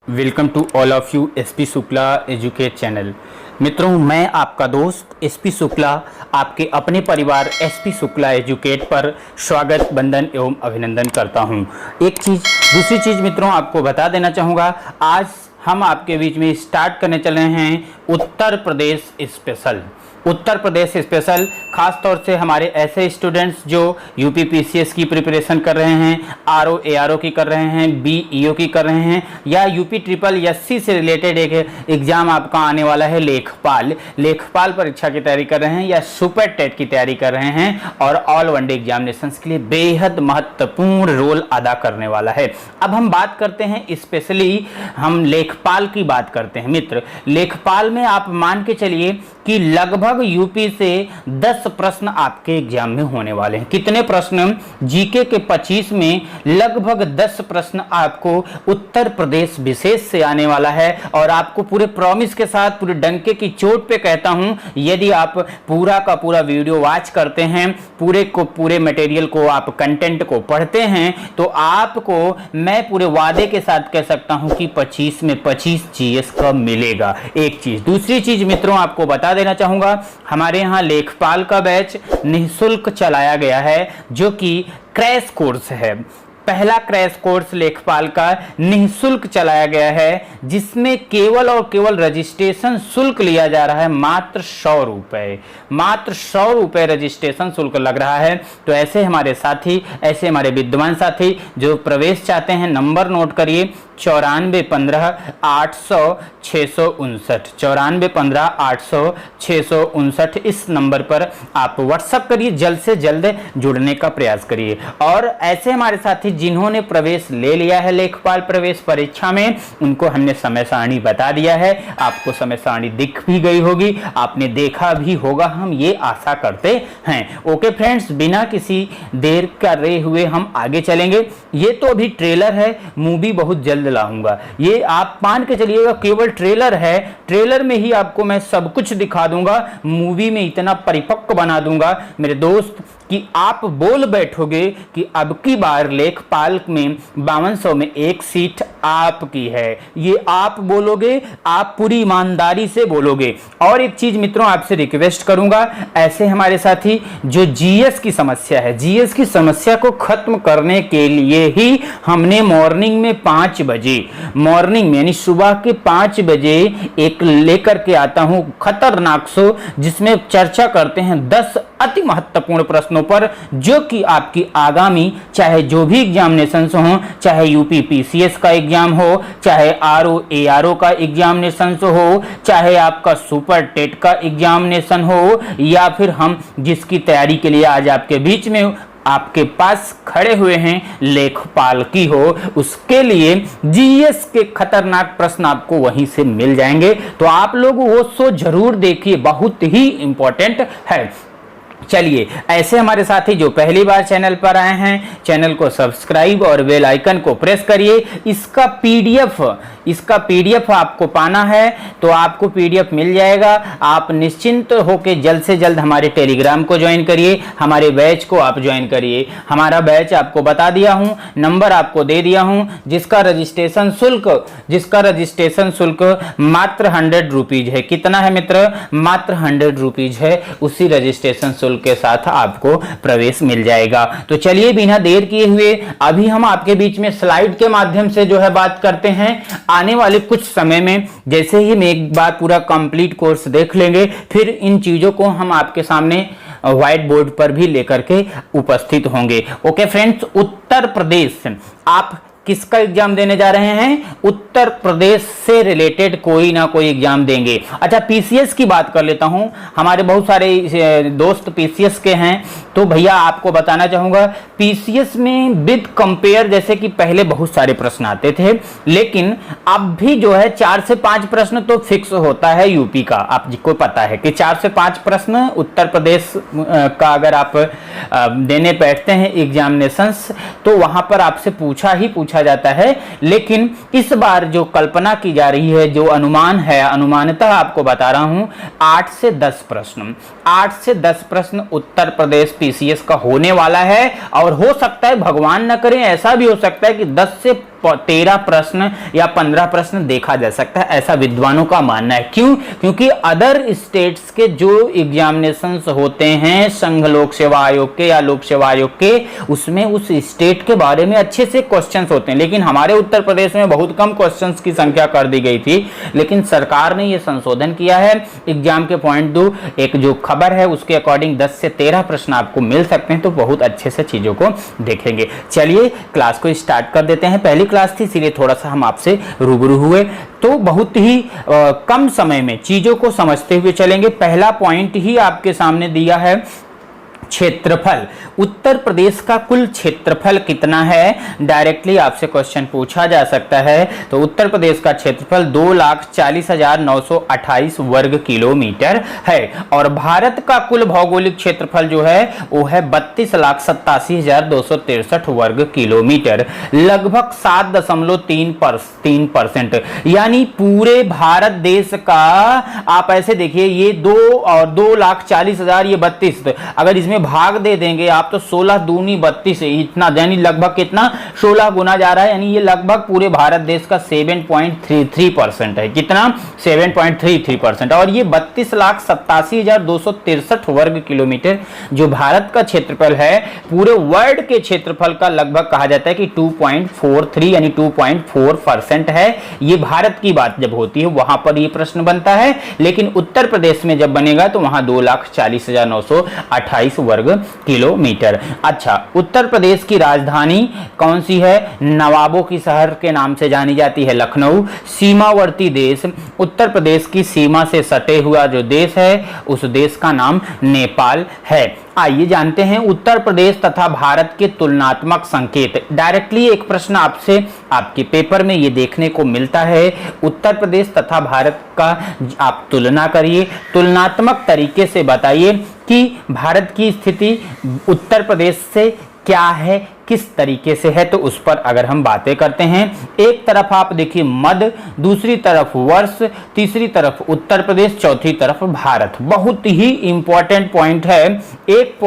Welcome to all of you SP Shukla educate channel. मित्रों, मैं आपका दोस्त एसपी शुक्ला आपके अपने परिवार एसपी शुक्ला एजुकेट पर स्वागत, वंदन एवं अभिनंदन करता हूं। दूसरी चीज़ मित्रों आपको बता देना चाहूँगा, आज हम आपके बीच में स्टार्ट करने चले हैं उत्तर प्रदेश स्पेशल। उत्तर प्रदेश स्पेशल खास तौर से हमारे ऐसे स्टूडेंट्स जो यूपी पीसीएस की प्रिपरेशन कर रहे हैं, आरओ एआरओ की कर रहे हैं, बीईओ की कर रहे हैं, या यूपी ट्रिपल एससी से रिलेटेड एक एग्जाम आपका आने वाला है लेखपाल परीक्षा की तैयारी कर रहे हैं, या सुपर टेट की तैयारी कर रहे हैं और ऑल वनडे एग्जामिनेशंस के लिए बेहद महत्वपूर्ण रोल अदा करने वाला है। अब हम बात करते हैं, स्पेशली हम लेखपाल की बात करते हैं। मित्र, लेखपाल में आप मान के चलिए कि लगभग यूपी से 10 प्रश्न आपके एग्जाम में होने वाले हैं। कितने प्रश्न? जीके के 25 में लगभग 10 प्रश्न आपको उत्तर प्रदेश विशेष से आने वाला है। और आपको पूरे प्रॉमिस के साथ, पूरे डंके की चोट पे कहता हूं, यदि आप पूरा का पूरा वीडियो वॉच करते हैं, पूरे मटेरियल को, आप कंटेंट को पढ़ते हैं, तो आपको मैं पूरे वादे के साथ कह सकता हूं कि 25 में 25 जीएस का मिलेगा। एक चीज। दूसरी चीज मित्रों आपको बता देना चाहूंगा, हमारे यहाँ लेखपाल का बैच निःशुल्क चलाया गया है, जो कि क्रैश कोर्स है। पहला क्रैश कोर्स लेखपाल का निःशुल्क चलाया गया है, जिसमें केवल और केवल रजिस्ट्रेशन शुल्क लिया जा रहा है मात्र 100 रुपए। मात्र 100 रुपए रजिस्ट्रेशन शुल्क लग रहा है। तो ऐसे हमारे साथी, ऐसे हमारे विद्वान साथी जो प्रवेश चाहते हैं, नंबर नोट करिए 9415-800-659 9415-800-659। इस नंबर पर आप व्हाट्सएप करिए, जल्द से जल्द जुड़ने का प्रयास करिए। और ऐसे हमारे साथी जिन्होंने प्रवेश ले लिया है लेखपाल प्रवेश परीक्षा में, उनको हमने समय सारणी बता दिया है। आपको समय सारणी दिख भी गई होगी, आपने देखा भी होगा, हम ये आशा करते हैं। ओके फ्रेंड्स, बिना किसी देर करे हुए हम आगे चलेंगे। ये तो अभी ट्रेलर है, मूवी बहुत जल्द लाऊंगा। ये आप मान के चलिएगा केवल ट्रेलर है, ट्रेलर में ही आपको मैं सब कुछ दिखा दूंगा, मूवी में इतना परिपक्व बना दूंगा मेरे दोस्त कि आप बोल बैठोगे कि अब की बार लेखपाल में 5200 में एक सीट आपकी है। ये आप बोलोगे, आप पूरी ईमानदारी से बोलोगे। और एक चीज मित्रों आपसे रिक्वेस्ट करूंगा, ऐसे हमारे साथी जो जीएस की समस्या है, जीएस की समस्या को खत्म करने के लिए ही हमने मॉर्निंग में 5 बजे, मॉर्निंग में यानी सुबह के 5 बजे एक लेकर के आता हूं खतरनाक शो, जिसमें चर्चा करते हैं 10 अति महत्वपूर्ण प्रश्नों पर, जो कि आपकी आगामी चाहे जो भी एग्जामिनेशंस हो, चाहे यूपी पीसीएस का एग्जाम हो, चाहे आरओ एआरओ का एग्जामिनेशंस हो, चाहे आपका सुपर टेट का एग्जामिनेशन हो, या फिर हम जिसकी तैयारी के लिए आज आपके बीच में आपके पास खड़े हुए हैं लेखपाल की हो, उसके लिए जीएस के खतरनाक प्रश्न आपको वहीं से मिल जाएंगे। तो आप लोग वो शो जरूर देखिए, बहुत ही इंपॉर्टेंट है। चलिए, ऐसे हमारे साथी जो पहली बार चैनल पर आए हैं, चैनल को सब्सक्राइब और बेल आइकन को प्रेस करिए। इसका पीडीएफ आपको पाना है तो आपको पीडीएफ मिल जाएगा। आप निश्चिंत होकर जल्द से जल्द हमारे टेलीग्राम को ज्वाइन करिए, हमारे बैच को आप ज्वाइन करिए। हमारा बैच आपको बता दिया हूं, नंबर आपको दे दिया हूं, जिसका रजिस्ट्रेशन शुल्क मात्र 100 रुपीज है। कितना है मित्र? मात्र 100 रुपीज है। उसी रजिस्ट्रेशन शुल्क के साथ आपको प्रवेश मिल जाएगा। तो चलिए, बिना देर किए हुए अभी हम आपके बीच में स्लाइड के माध्यम से जो है बात करते हैं। आने वाले कुछ समय में जैसे ही हम एक बार पूरा कंप्लीट कोर्स देख लेंगे, फिर इन चीजों को हम आपके सामने व्हाइट बोर्ड पर भी लेकर के उपस्थित होंगे। ओके फ्रेंड्स, उत्तर प्रदेश, आप किसका एग्जाम देने जा रहे हैं? उत्तर प्रदेश से रिलेटेड कोई ना कोई एग्जाम देंगे। अच्छा, पीसीएस की बात कर लेता हूं। हमारे बहुत सारे दोस्त पीसीएस के हैं, तो भैया आपको बताना चाहूंगा, पीसीएस में विद कंपेयर, जैसे कि पहले बहुत सारे प्रश्न आते थे, लेकिन अब भी जो है 4 से 5 प्रश्न तो फिक्स होता है यूपी का। आपको पता है कि 4 से 5 प्रश्न उत्तर प्रदेश का अगर आप देने बैठते हैं एग्जामिनेशंस, तो वहां पर आपसे पूछा जाता है। लेकिन इस बार जो कल्पना की जा रही है, जो अनुमान है, अनुमानतः आपको बता रहा हूं, 8 से 10 प्रश्न उत्तर प्रदेश पीसीएस का होने वाला है। और हो सकता है, भगवान न करे, ऐसा भी हो सकता है कि 10 से 13 प्रश्न या 15 प्रश्न देखा जा सकता है, ऐसा विद्वानों का मानना है। क्यों? क्योंकि अदर स्टेट्स के जो एग्जामिनेशंस होते हैं संघ लोक सेवा आयोग के या लोक सेवा आयोग के, उसमें उस स्टेट के बारे में अच्छे से क्वेश्चंस होते हैं, लेकिन हमारे उत्तर प्रदेश में बहुत कम क्वेश्चंस की संख्या कर दी गई थी। लेकिन सरकार ने यह संशोधन किया है। एग्जाम के पॉइंट 2 एक जो खबर है उसके अकॉर्डिंग 10 से 13 प्रश्न आपको मिल सकते हैं, तो बहुत अच्छे से चीजों को देखेंगे। चलिए क्लास को स्टार्ट कर देते हैं। पहली क्लास थी इसीलिए थोड़ा सा हम आपसे रूबरू हुए, तो बहुत ही कम समय में चीजों को समझते हुए चलेंगे। पहला पॉइंट ही आपके सामने दिया है, क्षेत्रफल। उत्तर प्रदेश का कुल क्षेत्रफल कितना है? डायरेक्टली आपसे क्वेश्चन पूछा जा सकता है। तो उत्तर प्रदेश का क्षेत्रफल 2,40,928 वर्ग किलोमीटर है और भारत का कुल भौगोलिक क्षेत्रफल जो है वो है 32,87,263 वर्ग किलोमीटर, लगभग 7.3%। यानी पूरे भारत देश का आप ऐसे देखिए, ये 2 और 2,40,000, ये 32, अगर इसमें भाग दे देंगे आप तो 16 दूनी 32 है, इतना यानी लगभग कितना 16 गुना जा रहा है। यानी ये लगभग पूरे भारत देश का 7.33% है। कितना? 7.33%। और ये 32,87,263 वर्ग किलोमीटर जो भारत का क्षेत्रफल है, पूरे वर्ल्ड के क्षेत्रफल का लगभग कहा जाता है कि 2.43 यानी 2.4% है। ये भारत की बात जब होती है वहां पर ये प्रश्न बनता है, लेकिन उत्तर प्रदेश में जब बनेगा तो वहां 2,40,928 वर्ग किलोमीटर। अच्छा, उत्तर प्रदेश की राजधानी कौन सी है? नवाबों की शहर के नाम से जानी जाती है लखनऊ। सीमावर्ती देश, उत्तर प्रदेश की सीमा से सटे हुआ जो देश है उस देश का नाम नेपाल है। आइए जानते हैं उत्तर प्रदेश तथा भारत के तुलनात्मक संकेत। डायरेक्टली एक प्रश्न आपसे आपके पेपर में ये देखने को मिलता है, उत्तर प्रदेश तथा भारत का आप तुलना करिए, तुलनात्मक तरीके से बताइए कि भारत की स्थिति उत्तर प्रदेश से क्या है, किस तरीके से है। तो उस पर अगर हम बातें करते हैं, एक तरफ आप देखिए मध्य, दूसरी तरफ वर्ष, तीसरी तरफ उत्तर प्रदेश, चौथी तरफ भारत। बहुत ही इंपॉर्टेंट पॉइंट है। एक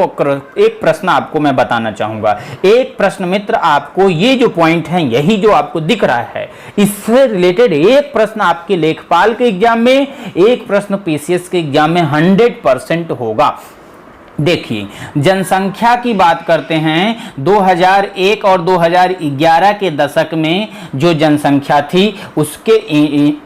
प्रश्न आपको मैं बताना चाहूंगा, एक प्रश्न मित्र आपको ये जो पॉइंट है, यही जो आपको दिख रहा है, इससे रिलेटेड एक प्रश्न आपके लेखपाल के एग्जाम में, एक प्रश्न पीसीएस के एग्जाम में 100% होगा। देखिए, जनसंख्या की बात करते हैं, 2001 और 2011 के दशक में जो जनसंख्या थी उसके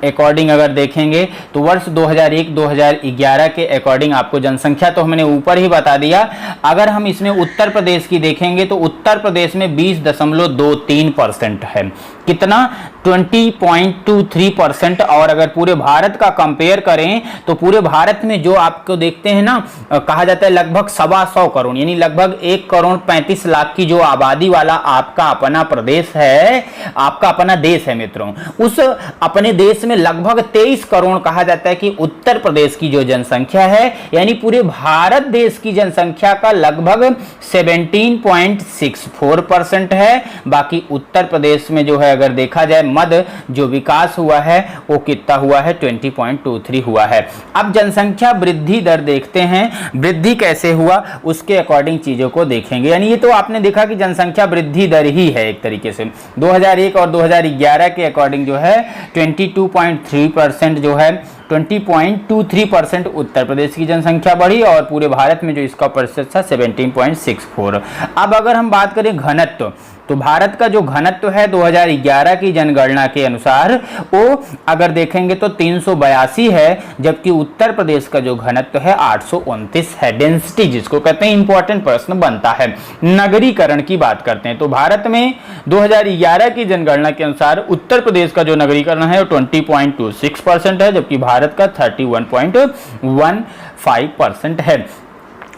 अकॉर्डिंग अगर देखेंगे तो वर्ष 2001-2011 के अकॉर्डिंग आपको जनसंख्या तो हमने ऊपर ही बता दिया। अगर हम इसमें उत्तर प्रदेश की देखेंगे तो उत्तर प्रदेश में 20.23% है। कितना? 20.23%। और अगर पूरे भारत का कंपेयर करें तो पूरे भारत में जो आपको देखते हैं ना, कहा जाता है लगभग 125 करोड़ यानी लगभग 1,35,00,000 की जो आबादी वाला आपका अपना प्रदेश है, आपका अपना देश है मित्रों, उस अपने देश में लगभग 23 करोड़ कहा जाता है कि उत्तर प्रदेश की जो जनसंख्या है, यानी पूरे भारत देश की जनसंख्या का लगभग 17.64% है। बाकी उत्तर प्रदेश में जो है अगर देखा जाए मध्य जो विकास हुआ है वो कितना हुआ है? 20.23 हुआ है। अब जनसंख्या वृद्धि दर देखते हैं, वृद्धि कैसे हुआ उसके अकॉर्डिंग चीजों को देखेंगे। यानी ये तो आपने देखा कि जनसंख्या वृद्धि दर ही है एक तरीके से। 2001 और 2011 के अकॉर्डिंग जो है 22.3% जो है 20.23% उत्तर प्रदेश की जनसंख्या बढ़ी और पूरे भारत में जो इसका प्रतिशत था 17.64। अब अगर हम बात करें घनत्व, तो भारत का जो घनत्व है 2011 की जनगणना के अनुसार वो अगर देखेंगे तो 382 है, जबकि उत्तर प्रदेश का जो घनत्व है 829 है। डेंसिटी जिसको कहते हैं, इंपॉर्टेंट प्रश्न बनता है। नगरीकरण की बात करते हैं तो भारत में 2011 की जनगणना के अनुसार उत्तर प्रदेश का जो नगरीकरण है वो 20.26% है, जबकि भारत का 31.15% है।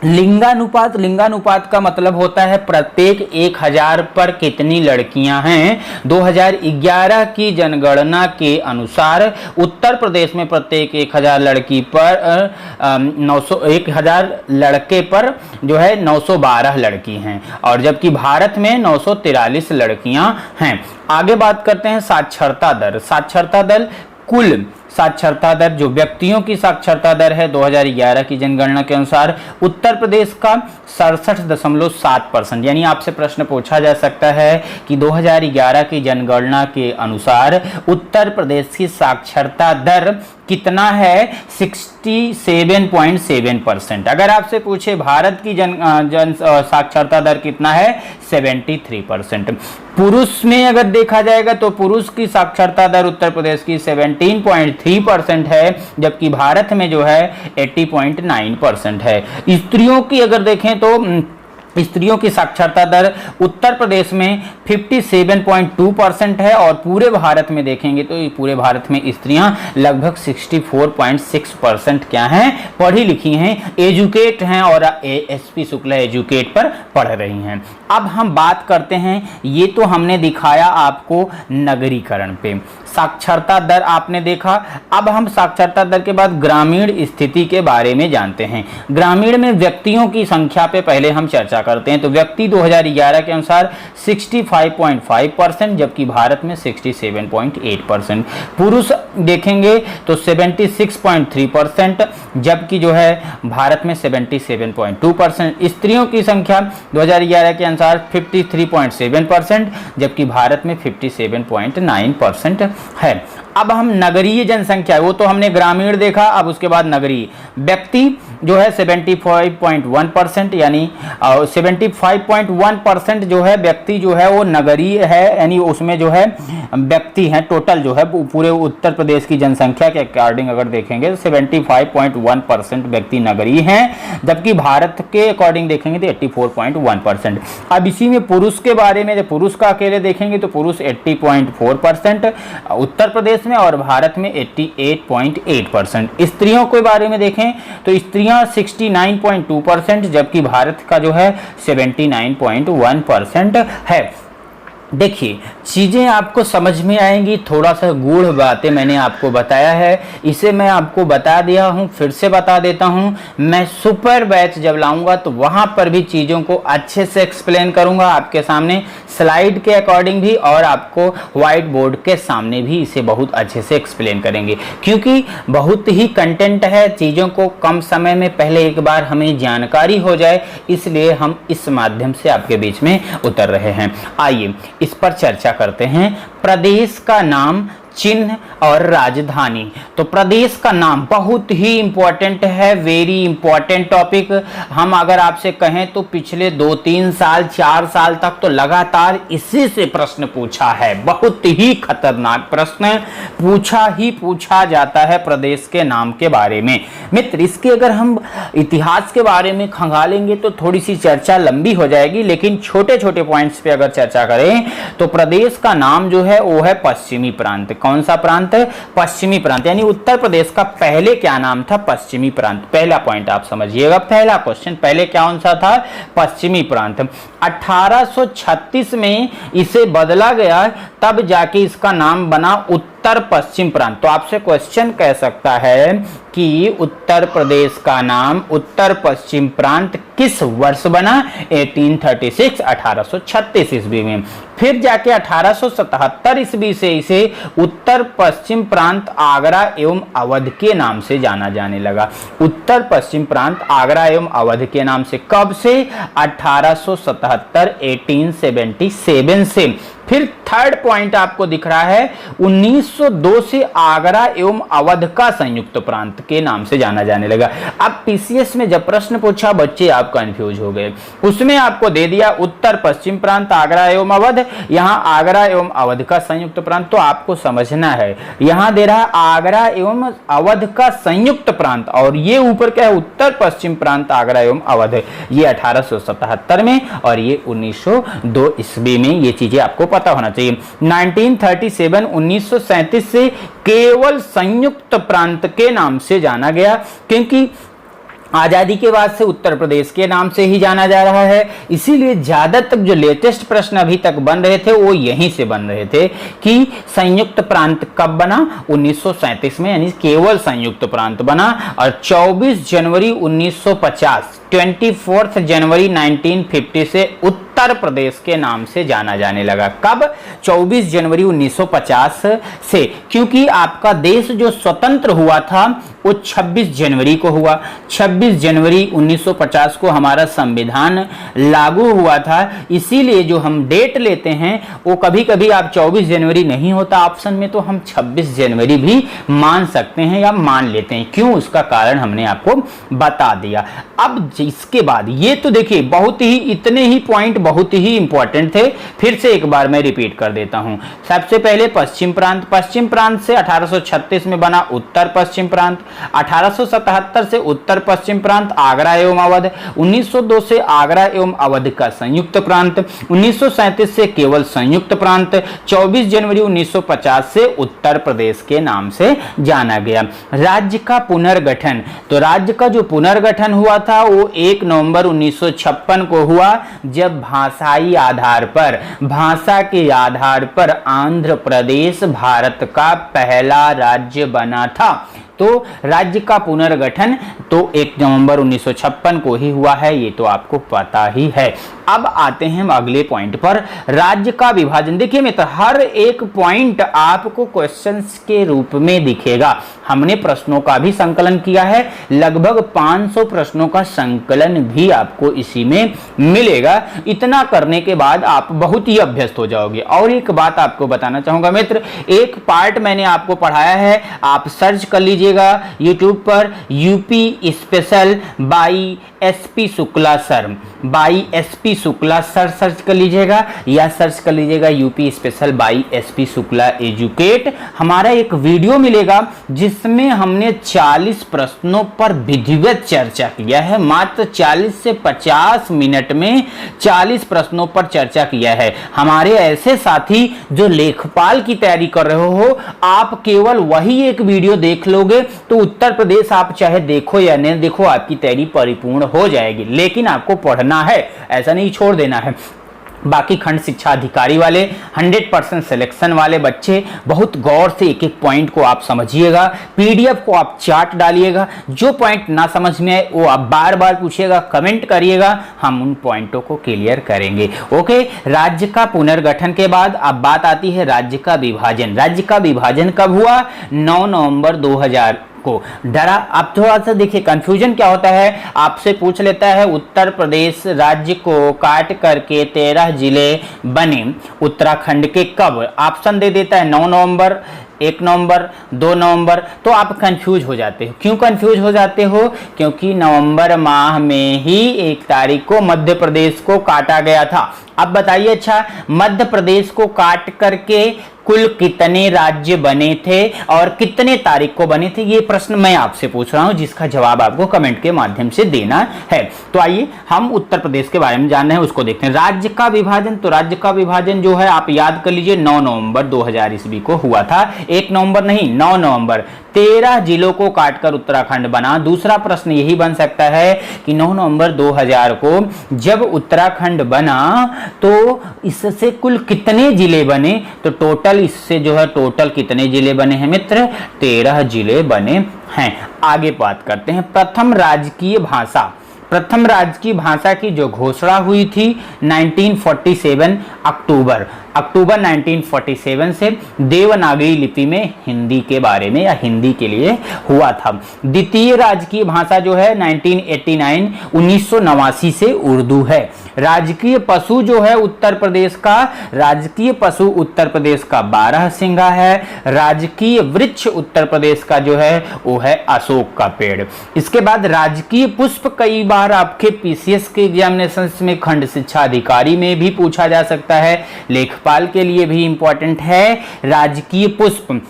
लिंगानुपात, लिंगानुपात का मतलब होता है प्रत्येक 1000 पर कितनी लड़कियां हैं। 2011 की जनगणना के अनुसार उत्तर प्रदेश में प्रत्येक 1000 लड़की पर 1000 लड़के पर जो है 912 लड़की हैं, और जबकि भारत में 943 लड़कियां हैं। आगे बात करते हैं साक्षरता दर। साक्षरता दर कुल साक्षरता दर, जो व्यक्तियों की साक्षरता दर है 2011 की जनगणना के अनुसार उत्तर प्रदेश का 67.7%। यानी आपसे प्रश्न पूछा जा सकता है कि 2011 की जनगणना के अनुसार उत्तर प्रदेश की साक्षरता दर कितना है, 67.7%। अगर आपसे पूछे भारत की जन साक्षरता दर कितना है, 73%। पुरुष में अगर देखा जाएगा तो पुरुष की साक्षरता दर उत्तर प्रदेश की 17.3% है, जबकि भारत में जो है 80.9% है। स्त्रियों की अगर देखें तो स्त्रियों की साक्षरता दर उत्तर प्रदेश में 57.2% है और पूरे भारत में देखेंगे तो पूरे भारत में स्त्रियां लगभग 64.6% क्या हैं, पढ़ी लिखी हैं, एजुकेट हैं और एएसपी शुक्ला एजुकेट पर पढ़ रही हैं। अब हम बात करते हैं, ये तो हमने दिखाया आपको नगरीकरण पे, साक्षरता दर आपने देखा। अब हम साक्षरता दर के बाद ग्रामीण स्थिति के बारे में जानते हैं। ग्रामीण में व्यक्तियों की संख्या पे पहले हम चर्चा करते हैं। तो व्यक्ति 2011 के अनुसार 65.5%, जबकि भारत में 67.8%। पुरुष देखेंगे तो 76.3%, जबकि जो है भारत में 77.2%। स्त्रियों की संख्या 2011 के अनुसार 53.7%, जबकि भारत में 57.9% है। अब हम नगरीय जनसंख्या, वो तो हमने ग्रामीण देखा, अब उसके बाद नगरीय व्यक्ति जो है 75.1%, यानी 75.1% जो है व्यक्ति जो है वो नगरीय है, यानी उसमें जो है व्यक्ति हैं टोटल जो है पूरे उत्तर प्रदेश की जनसंख्या के अकॉर्डिंग अगर देखेंगे तो 75.1% व्यक्ति नगरीय हैं, जबकि भारत के अकॉर्डिंग देखेंगे तो 84.1%। अब इसी में पुरुष के बारे में, जब पुरुष का अकेले देखेंगे तो पुरुष 80.4% उत्तर प्रदेश में और भारत में 88.8%। स्त्रियों के बारे में देखें तो स्त्रियां 69.2%, जबकि भारत का जो है 79.1% है। देखिए चीज़ें आपको समझ में आएंगी, थोड़ा सा गूढ़ बातें मैंने आपको बताया है, इसे मैं आपको बता दिया हूँ, फिर से बता देता हूँ। मैं सुपर बैच जब लाऊंगा तो वहाँ पर भी चीज़ों को अच्छे से एक्सप्लेन करूँगा आपके सामने, स्लाइड के अकॉर्डिंग भी, और आपको व्हाइट बोर्ड के सामने भी इसे बहुत अच्छे से एक्सप्लेन करेंगे, क्योंकि बहुत ही कंटेंट है। चीज़ों को कम समय में पहले एक बार हमें जानकारी हो जाए, इसलिए हम इस माध्यम से आपके बीच में उतर रहे हैं। आइए इस पर चर्चा करते हैं। प्रदेश का नाम, चिन्ह और राजधानी। तो प्रदेश का नाम बहुत ही इंपॉर्टेंट है, वेरी इंपॉर्टेंट टॉपिक। हम अगर आपसे कहें तो पिछले 2-3 साल 4 साल तक तो लगातार इसी से प्रश्न पूछा है, बहुत ही खतरनाक प्रश्न पूछा जाता है प्रदेश के नाम के बारे में। मित्र, इसके अगर हम इतिहास के बारे में खंगालेंगे तो थोड़ी सी चर्चा लंबी हो जाएगी, लेकिन छोटे छोटे पॉइंट्स पे अगर चर्चा करें तो प्रदेश का नाम जो है वो है पश्चिमी प्रांत। कौन सा प्रांत है? पश्चिमी प्रांत। यानी उत्तर प्रदेश का पहले क्या नाम था? पश्चिमी प्रांत। पहला पॉइंट आप समझिएगा, पहला क्वेश्चन, पहले क्या कौन सा था? पश्चिमी प्रांत। 1836 में इसे बदला गया, तब जाके इसका नाम बना उत्तर पश्चिम प्रांत। तो आपसे क्वेश्चन कह सकता है कि उत्तर प्रदेश का नाम उत्तर पश्चिम प्रांत किस वर्ष बना? 1836, 1836 ईस्वी में। फिर जाके 1877 ईस्वी से इसे उत्तर पश्चिम प्रांत आगरा एवं अवध के नाम से जाना जाने लगा। उत्तर पश्चिम प्रांत आगरा एवं अवध के नाम से कब से? 1877, 1877 से। फिर थर्ड पॉइंट आपको दिख रहा है 1902 से आगरा एवं अवध का संयुक्त प्रांत के नाम से जाना जाने लगा। अब पीसीएस में जब प्रश्न पूछा बच्चे आप कंफ्यूज हो गए, उसमें आपको दे दिया उत्तर पश्चिम प्रांत आगरा एवं अवध, यहाँ आगरा एवं अवध का संयुक्त प्रांत। तो आपको समझना है, यहाँ दे रहा है आगरा एवं अवध का संयुक्त प्रांत, और ये ऊपर क्या है? उत्तर पश्चिम प्रांत आगरा एवं अवध। ये 1877 में और ये 1902 ईस्वी में, ये चीजें आपको पता होना चाहिए। 1937, 1937 से केवल संयुक्त प्रांत के नाम से जाना गया, क्योंकि आजादी के बाद से उत्तर प्रदेश के नाम से ही जाना जा रहा है। इसीलिए ज्यादातर जो लेटेस्ट प्रश्न अभी तक बन रहे थे वो यहीं से बन रहे थे कि संयुक्त प्रांत कब बना? 1937 में, यानी केवल संयुक्त प्रांत बना। और 24 जनवरी 1950, 24 जनवरी 1950 से उत्तर उत्तर प्रदेश के नाम से जाना जाने लगा। कब? 24 जनवरी 1950 से, क्योंकि आपका देश जो स्वतंत्र हुआ था वो 26 जनवरी को हुआ। 26 जनवरी 1950 को हमारा संविधान लागू हुआ था, इसीलिए जो हम डेट लेते हैं वो कभी कभी आप 24 जनवरी नहीं होता ऑप्शन में, तो हम 26 जनवरी भी मान सकते हैं या मान लेते हैं। क्यों? उसका कारण हमने आपको बता दिया। अब इसके बाद ये तो देखिए बहुत ही, इतने ही पॉइंट बहुत ही इंपॉर्टेंट थे, फिर से एक बार मैं रिपीट कर देता हूं। सबसे पहले पश्चिम प्रांत, पश्चिम प्रांत से 1836 में बना उत्तर पश्चिम प्रांत, 1877 से उत्तर पश्चिम प्रांत आगरा एवं अवध, 1902 से आगरा एवं अवध का संयुक्त प्रांत, 1937 से केवल संयुक्त प्रांत, 24 जनवरी 1950 से उत्तर प्रदेश के नाम से जाना गया। राज्य का पुनर्गठन, तो राज्य का जो पुनर्गठन हुआ था वो 1 नवंबर 1956 को हुआ, जब भाषाई आधार पर, भाषा के आधार पर आंध्र प्रदेश भारत का पहला राज्य बना था। तो राज्य का पुनर्गठन तो 1 नवंबर 1956 को ही हुआ है, ये तो आपको पता ही है। अब आते हैं हम अगले पॉइंट पर, राज्य का विभाजन। देखिए मित्र, हर एक पॉइंट आपको क्वेश्चंस के रूप में दिखेगा। हमने प्रश्नों का भी संकलन किया है, लगभग 500 प्रश्नों का संकलन भी आपको इसी में मिलेगा। इतना करने के बाद आप बहुत ही अभ्यस्त हो जाओगे। और एक बात आपको बताना चाहूंगा मित्र, एक पार्ट मैंने आपको पढ़ाया है, आप सर्च कर लीजिएगा यूट्यूब पर, UP special by SP Shukla sir, by SP Shukla sir search कर लीजिएगा, या सर्च कर लीजिएगा UP special by SP Shukla educate. हमारा एक वीडियो मिलेगा जिसमें हमने 40 प्रश्नों पर विधिवत चर्चा किया है। मात्र 40 से 50 मिनट में 40 प्रश्नों पर चर्चा किया है। हमारे ऐसे साथी जो लेखपाल की तैयारी कर रहे हो, आप केवल वही एक वीडियो देख लोगे तो उत्तर प्रदेश आप चाहे देखो या नहीं देखो, आपकी तैयारी परिपूर्ण हो जाएगी। लेकिन आपको पढ़ना है, ऐसा नहीं छोड़ देना है। बाकी खंड शिक्षा अधिकारी वाले 100% सिलेक्शन वाले बच्चे बहुत गौर से एक एक पॉइंट को आप समझिएगा, पीडीएफ को आप चार्ट डालिएगा, जो पॉइंट ना समझ में आए वो आप बार बार पूछिएगा, कमेंट करिएगा, हम उन पॉइंटों को क्लियर करेंगे। ओके, राज्य का पुनर्गठन के बाद अब बात आती है राज्य का विभाजन। राज्य का विभाजन कब हुआ? 9 नवंबर 2000 को। डरा, अब थोड़ा सा देखिए कंफ्यूजन क्या होता है, आपसे पूछ लेता है उत्तर प्रदेश राज्य को काट करके 13 जिले बने उत्तराखंड के कब? ऑप्शन दे देता है 9 नवंबर, 1 नवंबर, 2 नवंबर। तो आप कंफ्यूज हो जाते हो। क्यों कंफ्यूज हो जाते हो? क्योंकि नवंबर माह में ही 1 तारीख को मध्य प्रदेश को काटा गया था। अब बताइए, अच्छा मध्य प्रदेश को काट करके कुल कितने राज्य बने थे और कितने तारीख को बने थे? ये प्रश्न मैं आपसे पूछ रहा हूं, जिसका जवाब आपको कमेंट के माध्यम से देना है। तो आइए हम उत्तर प्रदेश के बारे में जानना है, उसको देखते हैं। राज्य का विभाजन, तो राज्य का विभाजन जो है आप याद कर लीजिए 9 नवंबर 2000 ईस्वी को हुआ था। 1 नवंबर नहीं, 9 नवंबर। 13 जिलों को काटकर उत्तराखंड बना। दूसरा प्रश्न यही बन सकता है कि 9 नवंबर 2000 को जब उत्तराखंड बना तो इससे कुल कितने जिले बने? तो टोटल इससे जो है टोटल कितने जिले बने हैं मित्र? 13 जिले बने हैं। आगे बात करते हैं प्रथम राजकीय भाषा। प्रथम राजकीय भाषा की जो घोषणा हुई थी 1947 अक्टूबर 1947 से देवनागरी लिपि में हिंदी के बारे में या हिंदी के लिए हुआ था। द्वितीय राजकीय भाषा जो है 1989 से उर्दू है। राजकीय पशु जो है उत्तर प्रदेश का, राजकीय पशु उत्तर प्रदेश का 12 सिंगा है। राजकीय वृक्ष उत्तर प्रदेश का जो है वो है अशोक का पेड़। इसके बाद राजकीय पुष्प कई बार आपके पीसीएस के एग्जामिनेशंस में खंड शिक्षा अधिकारी में भी पूछा जा सकता है, लेखपाल के लिए भी इंपॉर्टेंट है राजकीय पुष्प।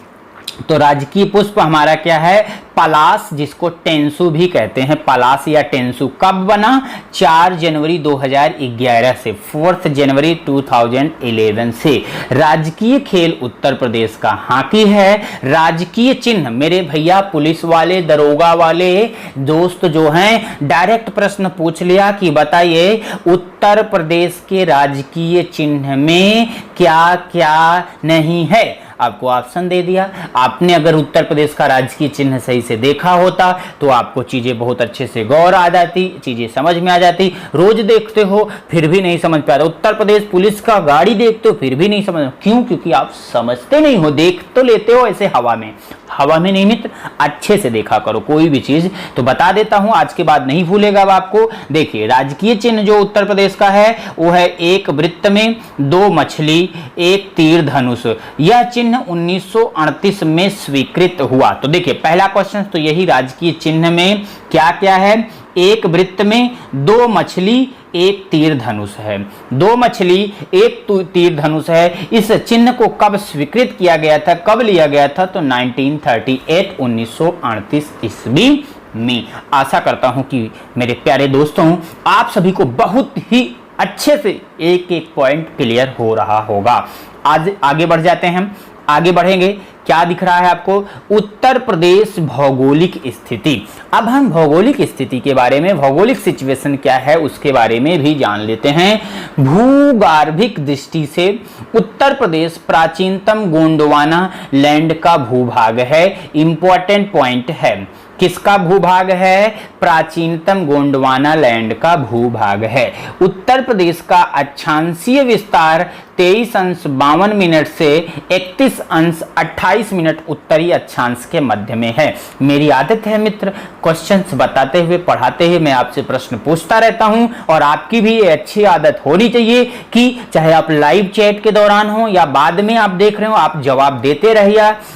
तो राजकीय पुष्प हमारा क्या है? पलाश, जिसको टेंसु भी कहते हैं, पलाश या टेंसु। कब बना? 4 जनवरी 2011 से, 4 जनवरी 2011 से। राजकीय खेल उत्तर प्रदेश का हॉकी है। राजकीय चिन्ह, मेरे भैया पुलिस वाले दरोगा वाले दोस्त जो हैं डायरेक्ट प्रश्न पूछ लिया कि बताइए उत्तर प्रदेश के राजकीय चिन्ह में क्या क्या नहीं है। आपको ऑप्शन दे दिया। आपने अगर उत्तर प्रदेश का राजकीय चिन्ह सही से देखा होता तो आपको चीजें बहुत अच्छे से गौर आ जाती, चीजें समझ में आ जाती। रोज देखते हो फिर भी नहीं समझ पाते, उत्तर प्रदेश पुलिस का गाड़ी देखते हो फिर भी नहीं समझ, क्यों? क्योंकि आप समझते नहीं हो, देख तो लेते हो ऐसे हवा में, हवा में नहीं मित्र, अच्छे से देखा करो कोई भी चीज। तो बता देता हूं, आज के बाद नहीं भूलेगा अब आपको। देखिए राजकीय चिन्ह जो उत्तर प्रदेश का है वो है एक वृत्त में 2 मछली, एक तीर धनुष। यह चिन्ह 1938 में स्वीकृत हुआ। तो देखिए पहला क्वेश्चन तो यही, राजकीय चिन्ह में क्या क्या है? एक वृत्त में 2 मछली, एक तीर धनुष है। 2 मछली, एक तीर धनुष है। इस चिन्ह को कब स्वीकृत किया गया था, कब लिया गया था? तो 1938 1938 ईस्वी में। आशा करता हूं कि मेरे प्यारे दोस्तों आप सभी को बहुत ही अच्छे से एक एक पॉइंट क्लियर हो रहा होगा। आज आगे बढ़ जाते हैं, आगे बढ़ेंगे। क्या दिख रहा है आपको? उत्तर प्रदेश भौगोलिक स्थिति। अब हम भौगोलिक स्थिति के बारे में, भौगोलिक सिचुएशन क्या है उसके बारे में भी जान लेते हैं। भूगार्भिक दृष्टि से उत्तर प्रदेश प्राचीनतम गोंडवाना लैंड का भूभाग है। इंपॉर्टेंट पॉइंट है, किसका भूभाग है? प्राचीनतम गोंडवाना लैंड का भूभाग है। उत्तर प्रदेश का अक्षांशीय विस्तार 23°52 से 31°28 उत्तरी अक्षांश के मध्य में है। मेरी आदत है मित्र, क्वेश्चंस बताते हुए पढ़ाते हुए मैं आपसे प्रश्न पूछता रहता हूं, और आपकी भी ये अच्छी आदत होनी चाहिए कि चाहे आप लाइव चैट के दौरान हो या बाद में आप देख रहे हो, आप जवाब देते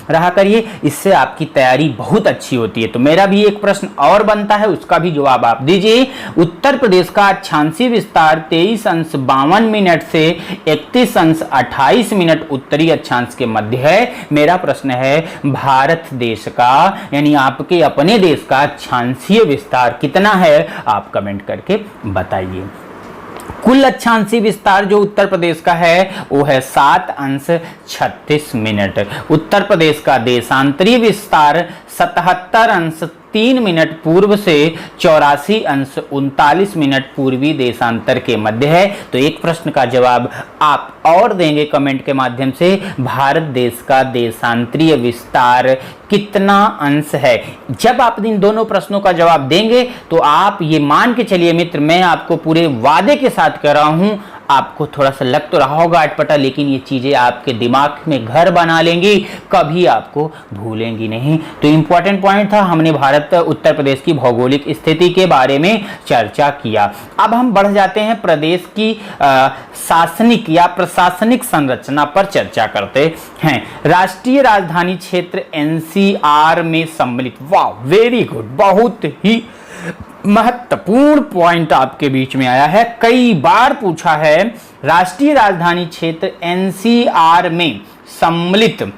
रहा करिए। इससे आपकी तैयारी बहुत अच्छी होती है। तो मेरा भी एक प्रश्न और बनता है, उसका भी जवाब आप दीजिए। उत्तर प्रदेश का अक्षांशीय विस्तार 23°52 से 31°28 उत्तरी अक्षांश के मध्य है। मेरा प्रश्न है भारत देश का यानी आपके अपने देश का अक्षांशीय विस्तार कितना है? आप कमेंट करके बताइए। कुल अक्षांशीय विस्तार जो उत्तर प्रदेश का है वो है 7°36। उत्तर प्रदेश का देशांतरीय विस्तार 77°3 पूर्व से 84°39 पूर्वी देशांतर के मध्य है। तो एक प्रश्न का जवाब आप और देंगे कमेंट के माध्यम से, भारत देश का देशांतरीय विस्तार कितना अंश है? जब आप इन दोनों प्रश्नों का जवाब देंगे तो आप ये मान के चलिए मित्र, मैं आपको पूरे वादे के साथ कह रहा हूं, आपको थोड़ा सा लग तो रहा होगा अटपटा, लेकिन ये चीजें आपके दिमाग में घर बना लेंगी, कभी आपको भूलेंगी नहीं। तो इंपॉर्टेंट पॉइंट था, हमने भारत उत्तर प्रदेश की भौगोलिक स्थिति के बारे में चर्चा किया। अब हम बढ़ जाते हैं प्रदेश की शासनिक या प्रशासनिक संरचना पर चर्चा करते हैं। राष्ट्रीय राजधानी क्षेत्र एनसीआर में सम्मिलित। वाह, वेरी गुड, बहुत ही महत्वपूर्ण पॉइंट आपके बीच में आया है, कई बार पूछा है। राष्ट्रीय राजधानी क्षेत्र एनसीआर में सम्मिलित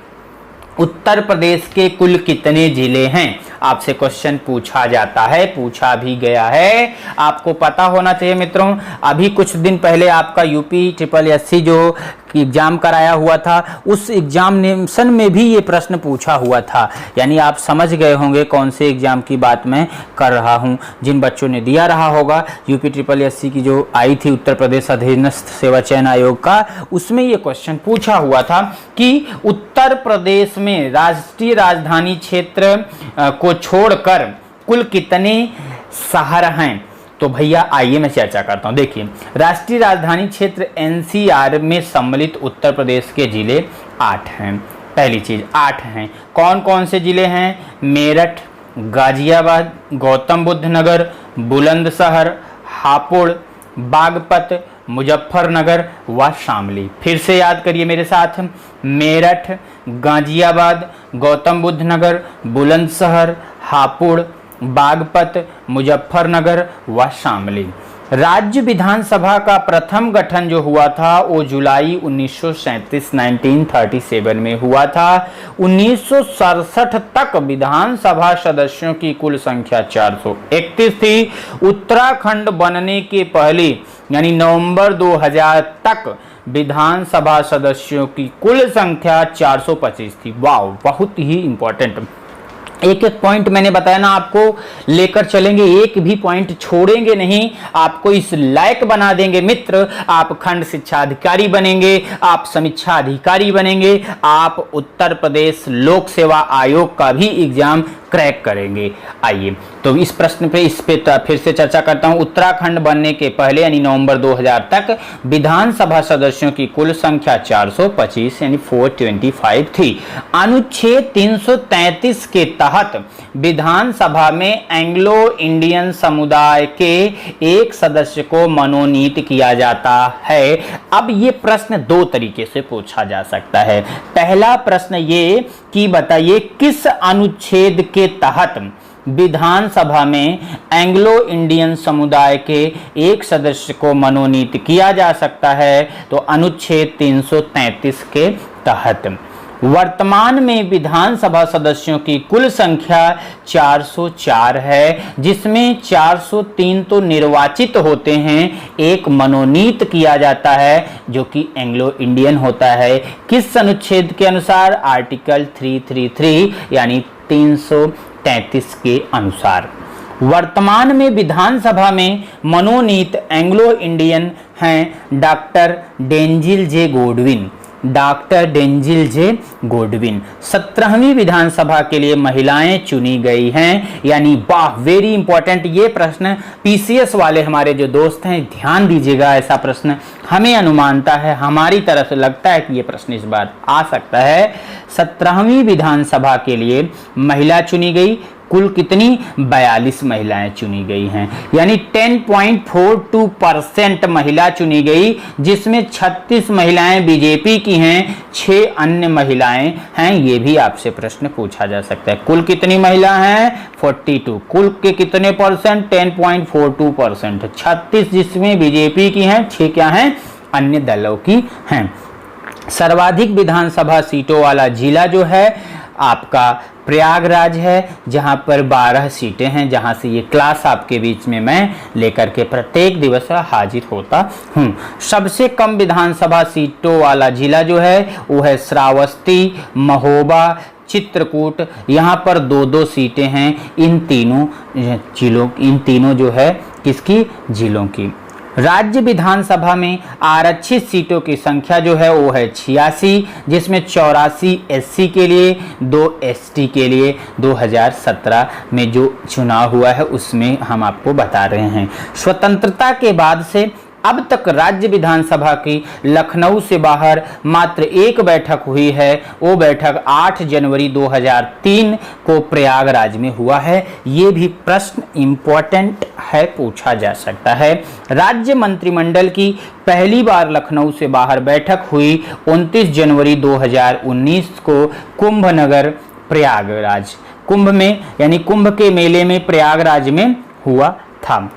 उत्तर प्रदेश के कुल कितने जिले हैं? आपसे क्वेश्चन पूछा जाता है, पूछा भी गया है, आपको पता होना चाहिए मित्रों। अभी कुछ दिन पहले आपका यूपी SSSC जो एग्जाम कराया हुआ था, उस एग्जामिनेशन में भी ये प्रश्न पूछा हुआ था। यानी आप समझ गए होंगे कौन से एग्जाम की बात मैं कर रहा हूं। जिन बच्चों ने दिया रहा होगा यूपी SSSC की जो आई थी उत्तर प्रदेश अधीनस्थ सेवा चयन आयोग का, उसमें ये क्वेश्चन पूछा हुआ था कि उत्तर प्रदेश में राष्ट्रीय राजधानी क्षेत्र को छोड़कर कुल कितने शहर हैं? तो भैया आइए मैं चर्चा करता हूं। देखिए, राष्ट्रीय राजधानी क्षेत्र एनसीआर में सम्मिलित उत्तर प्रदेश के जिले 8 हैं। पहली चीज 8 हैं। कौन कौन से जिले हैं? मेरठ, गाजियाबाद, गौतम बुद्ध नगर, बुलंदशहर, हापुड़, बागपत, मुजफ्फरनगर व शामली। फिर से याद करिए मेरे साथ, मेरठ, गाजियाबाद, गौतम बुद्ध नगर, बुलंदशहर, हापुड़, बागपत, मुजफ्फरनगर व शामली। राज्य विधानसभा का प्रथम गठन जो हुआ था वो जुलाई 1937 1937 में हुआ था। 1967 तक विधानसभा सदस्यों की कुल संख्या 431 थी। उत्तराखंड बनने के पहले यानी नवंबर 2000 तक विधानसभा सदस्यों की कुल संख्या 425 थी। वाह, बहुत ही इंपॉर्टेंट। एक एक पॉइंट मैंने बताया ना, आपको लेकर चलेंगे, एक भी पॉइंट छोड़ेंगे नहीं, आपको इस लायक बना देंगे मित्र। आप खंड शिक्षा अधिकारी बनेंगे, आप समीक्षा अधिकारी बनेंगे, आप उत्तर प्रदेश लोक सेवा आयोग का भी एग्जाम क्रैक करेंगे। आइए तो इस प्रश्न पे फिर से चर्चा करता हूं। उत्तराखंड बनने के पहले यानी नवंबर 2000 तक विधानसभा सदस्यों की कुल संख्या 425 यानी 425 थी। अनुच्छेद 333 के तहत विधानसभा में एंग्लो इंडियन समुदाय के एक सदस्य को मनोनीत किया जाता है। अब ये प्रश्न दो तरीके से पूछा जा सकता है। पहला प्रश्न ये कि बताइए किस अनुच्छेद के तहत विधानसभा में एंग्लो इंडियन समुदाय के एक सदस्य को मनोनीत किया जा सकता है। तो अनुच्छेद 333 के तहत। वर्तमान में विधानसभा सदस्यों की कुल संख्या 404 है, जिसमें 403 तो निर्वाचित होते हैं, एक मनोनीत किया जाता है जो कि एंग्लो इंडियन होता है। किस अनुच्छेद के अनुसार? आर्टिकल 333 यानी 333 के अनुसार। वर्तमान में विधानसभा में मनोनीत एंग्लो इंडियन हैं डॉक्टर डेंजिल जे गोडविन। डॉक्टर डेंजिल जे गोडविन 17वीं विधानसभा के लिए महिलाएं चुनी गई हैं, यानी वाह, वेरी इंपॉर्टेंट। ये प्रश्न पीसीएस वाले हमारे जो दोस्त हैं ध्यान दीजिएगा, ऐसा प्रश्न हमें अनुमानता है, हमारी तरफ से लगता है कि ये प्रश्न इस बार आ सकता है। 17वीं विधानसभा के लिए महिला चुनी गई, कुल कितनी? 42 महिलाएं चुनी गई हैं, यानी 10.42% महिला चुनी गई, जिसमें 36 महिलाएं बीजेपी की हैं, 6 अन्य महिलाएं हैं। ये भी आपसे प्रश्न पूछा जा सकता है। कुल कितनी महिला हैं? 42। कुल के कितने परसेंट? 10.42%। 36 जिसमें बीजेपी की हैं, 6 क्या हैं? अन्य दलों की हैं। सर्वाधिक विधानसभा सीटों वाला जिला जो है आपका प्रयागराज है, जहां पर 12 सीटें हैं, जहां से ये क्लास आपके बीच में मैं लेकर के प्रत्येक दिवस हाजिर होता हूं। सबसे कम विधानसभा सीटों वाला जिला जो है वो है श्रावस्ती, महोबा, चित्रकूट। यहाँ पर 2-2 सीटें हैं इन तीनों जो है किसकी? जिलों की। राज्य विधानसभा में आरक्षित सीटों की संख्या जो है वो है 86, जिसमें 84 एससी के लिए, 2 एसटी के लिए। 2017 में जो चुनाव हुआ है उसमें हम आपको बता रहे हैं। स्वतंत्रता के बाद से अब तक राज्य विधानसभा की लखनऊ से बाहर मात्र एक बैठक हुई है। वो बैठक 8 जनवरी 2003 को प्रयागराज में हुआ है। ये भी प्रश्न इंपॉर्टेंट है, पूछा जा सकता है। राज्य मंत्रिमंडल की पहली बार लखनऊ से बाहर बैठक हुई 29 जनवरी 2019 को कुंभ नगर प्रयागराज, कुंभ में यानी कुंभ के मेले में प्रयागराज में हुआ था।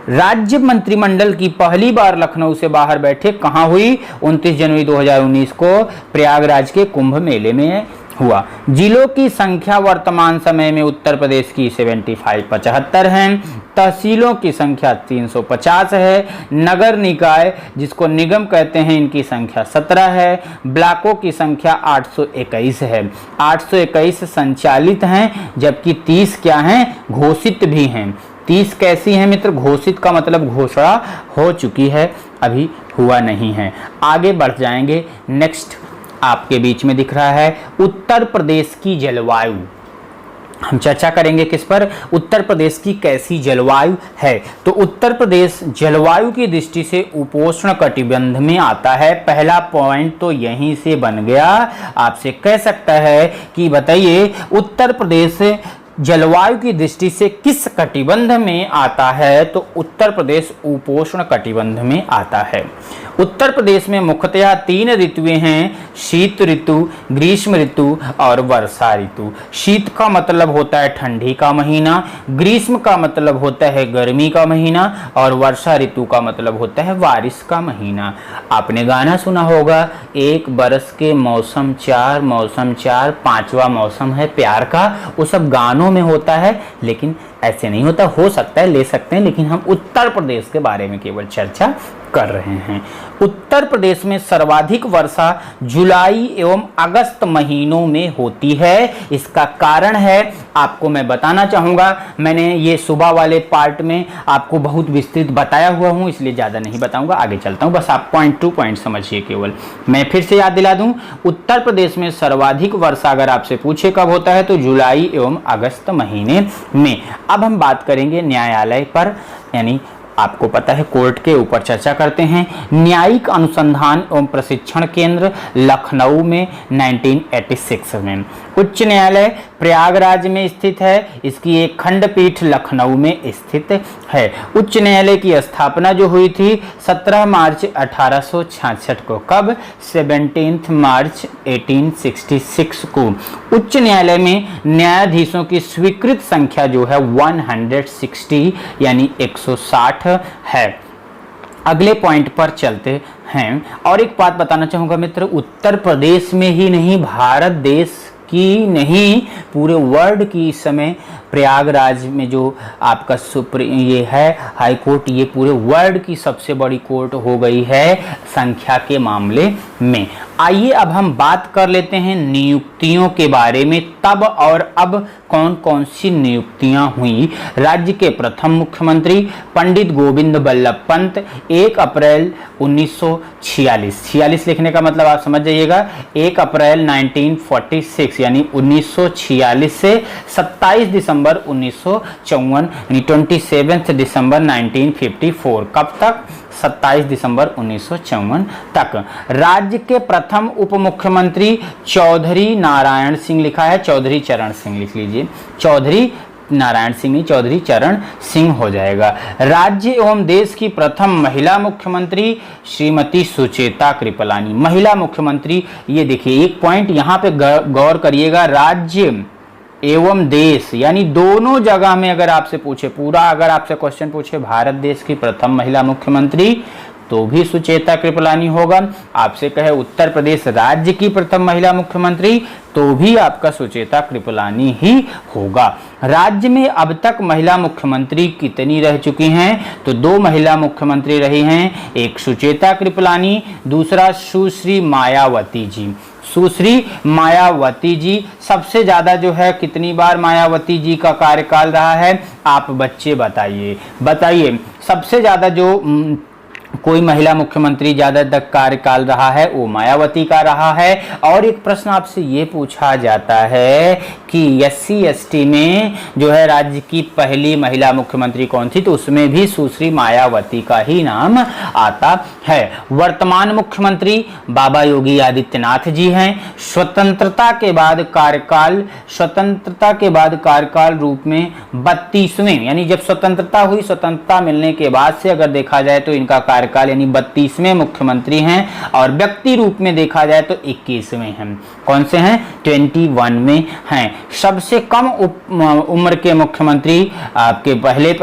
राज्य मंत्रिमंडल की पहली बार लखनऊ से बाहर बैठक कहां हुई? 29 जनवरी 2019 को प्रयागराज के कुंभ मेले में हुआ। जिलों की संख्या वर्तमान समय में उत्तर प्रदेश की 75 हैं। तहसीलों की संख्या 350 है। नगर निकाय जिसको निगम कहते हैं इनकी संख्या 17 है। ब्लॉकों की संख्या 821 है। 821 संचालित हैं, जबकि 30 क्या हैं? घोषित भी हैं। 30 कैसी हैं मित्र? घोषित का मतलब घोषणा हो चुकी है, अभी हुआ नहीं है। आगे बढ़ जाएंगे। नेक्स्ट आपके बीच में दिख रहा है उत्तर प्रदेश की जलवायु। हम चर्चा करेंगे किस पर? उत्तर प्रदेश की कैसी जलवायु है। तो उत्तर प्रदेश जलवायु की दृष्टि से उपोष्ण कटिबंध में आता है। पहला पॉइंट तो यहीं से बन गया। आपसे कह सकता है कि बताइए उत्तर प्रदेश जलवायु की दृष्टि से किस कटिबंध में आता है? तो उत्तर प्रदेश उपोष्ण कटिबंध में आता है। उत्तर प्रदेश में मुख्यतः 3 ऋतुएं हैं, शीत ऋतु, ग्रीष्म ऋतु और वर्षा ऋतु। शीत का मतलब होता है ठंडी का महीना, ग्रीष्म का मतलब होता है गर्मी का महीना और वर्षा ऋतु का मतलब होता है बारिश का महीना। आपने गाना सुना होगा, 1 बरस के मौसम 4, मौसम 4, 5वां मौसम है प्यार का। वो सब गानों में होता है, लेकिन ऐसे नहीं होता। हो सकता है ले सकते हैं, लेकिन हम उत्तर प्रदेश के बारे में केवल चर्चा कर रहे हैं। उत्तर प्रदेश में सर्वाधिक वर्षा जुलाई एवं अगस्त महीनों में होती है। इसका कारण है, आपको मैं बताना चाहूँगा, मैंने ये सुबह वाले पार्ट में आपको बहुत विस्तृत बताया हुआ हूँ, इसलिए ज़्यादा नहीं बताऊँगा, आगे चलता हूँ, बस आप पॉइंट टू पॉइंट समझिए केवल। मैं फिर से याद दिला दूँ, उत्तर प्रदेश में सर्वाधिक वर्षा अगर आपसे पूछे कब होता है तो जुलाई एवं अगस्त महीने में। अब हम बात करेंगे न्यायालय पर, यानी आपको पता है कोर्ट के ऊपर चर्चा करते हैं। न्यायिक अनुसंधान एवं प्रशिक्षण केंद्र लखनऊ में 1986 में। उच्च न्यायालय प्रयागराज में स्थित है, इसकी एक खंडपीठ लखनऊ में स्थित है। उच्च न्यायालय की स्थापना जो हुई थी 17 मार्च 1866 को। कब? 17 मार्च 1866 को। उच्च न्यायालय में न्यायाधीशों की स्वीकृत संख्या जो है 160 यानी 160 है। अगले पॉइंट पर चलते हैं और एक बात बताना चाहूँगा मित्र, उत्तर प्रदेश में ही नहीं, भारत देश की नहीं, पूरे वर्ल्ड की इस समय प्रयागराज में जो आपका ये है हाई कोर्ट, ये पूरे वर्ल्ड की सबसे बड़ी कोर्ट हो गई है संख्या के मामले में। आइए अब हम बात कर लेते हैं नियुक्तियों के बारे में, तब और अब कौन कौन सी नियुक्तियां हुई। राज्य के प्रथम मुख्यमंत्री पंडित गोविंद बल्लभ पंत 1 अप्रैल 1946, 46 लिखने का मतलब आप समझ जाइएगा, 1 अप्रैल 1946 यानी 1946 से 27 दिसंबर 1954 यानी 27 दिसंबर 1954। कब तक? 27 दिसंबर 1954 तक। राज्य के प्रथम उप मुख्यमंत्री चौधरी नारायण सिंह लिखा है, चौधरी चरण सिंह लिख लीजिए, चौधरी नारायण सिंह नहीं, चौधरी चरण सिंह हो जाएगा। राज्य एवं देश की प्रथम महिला मुख्यमंत्री श्रीमती सुचेता कृपलानी, महिला मुख्यमंत्री। ये देखिए एक पॉइंट यहाँ पे गौर करिएगा, राज्य एवं देश यानी दोनों जगह में अगर आपसे पूछे, पूरा अगर आपसे क्वेश्चन पूछे भारत देश की प्रथम महिला मुख्यमंत्री तो भी सुचेता कृपलानी होगा। आपसे कहे उत्तर प्रदेश राज्य की प्रथम महिला मुख्यमंत्री तो भी आपका सुचेता कृपलानी ही होगा। राज्य में अब तक महिला मुख्यमंत्री कितनी रह चुकी हैं? तो 2 महिला मुख्यमंत्री रही हैं, एक सुचेता कृपलानी, दूसरा सुश्री मायावती जी। सुश्री मायावती जी सबसे ज्यादा जो है, कितनी बार मायावती जी का कार्यकाल रहा है? आप बच्चे बताइए सबसे ज्यादा जो कोई महिला मुख्यमंत्री ज्यादा तक कार्यकाल रहा है वो मायावती का रहा है। और एक प्रश्न आपसे ये पूछा जाता है कि SC ST में जो है राज्य की पहली महिला मुख्यमंत्री कौन थी, तो उसमें भी सुश्री मायावती का ही नाम आता है। वर्तमान मुख्यमंत्री बाबा योगी आदित्यनाथ जी हैं। स्वतंत्रता के बाद कार्यकाल रूप में 32वें, यानी जब स्वतंत्रता हुई, स्वतंत्रता मिलने के बाद से अगर देखा जाए तो इनका कार्यकाल यानी 32वें मुख्यमंत्री हैं, और व्यक्ति रूप में देखा जाए तो 21वें हैं। कौन से हैं? 21 में हैं। सबसे कम उम्र के मुख्यमंत्री आपके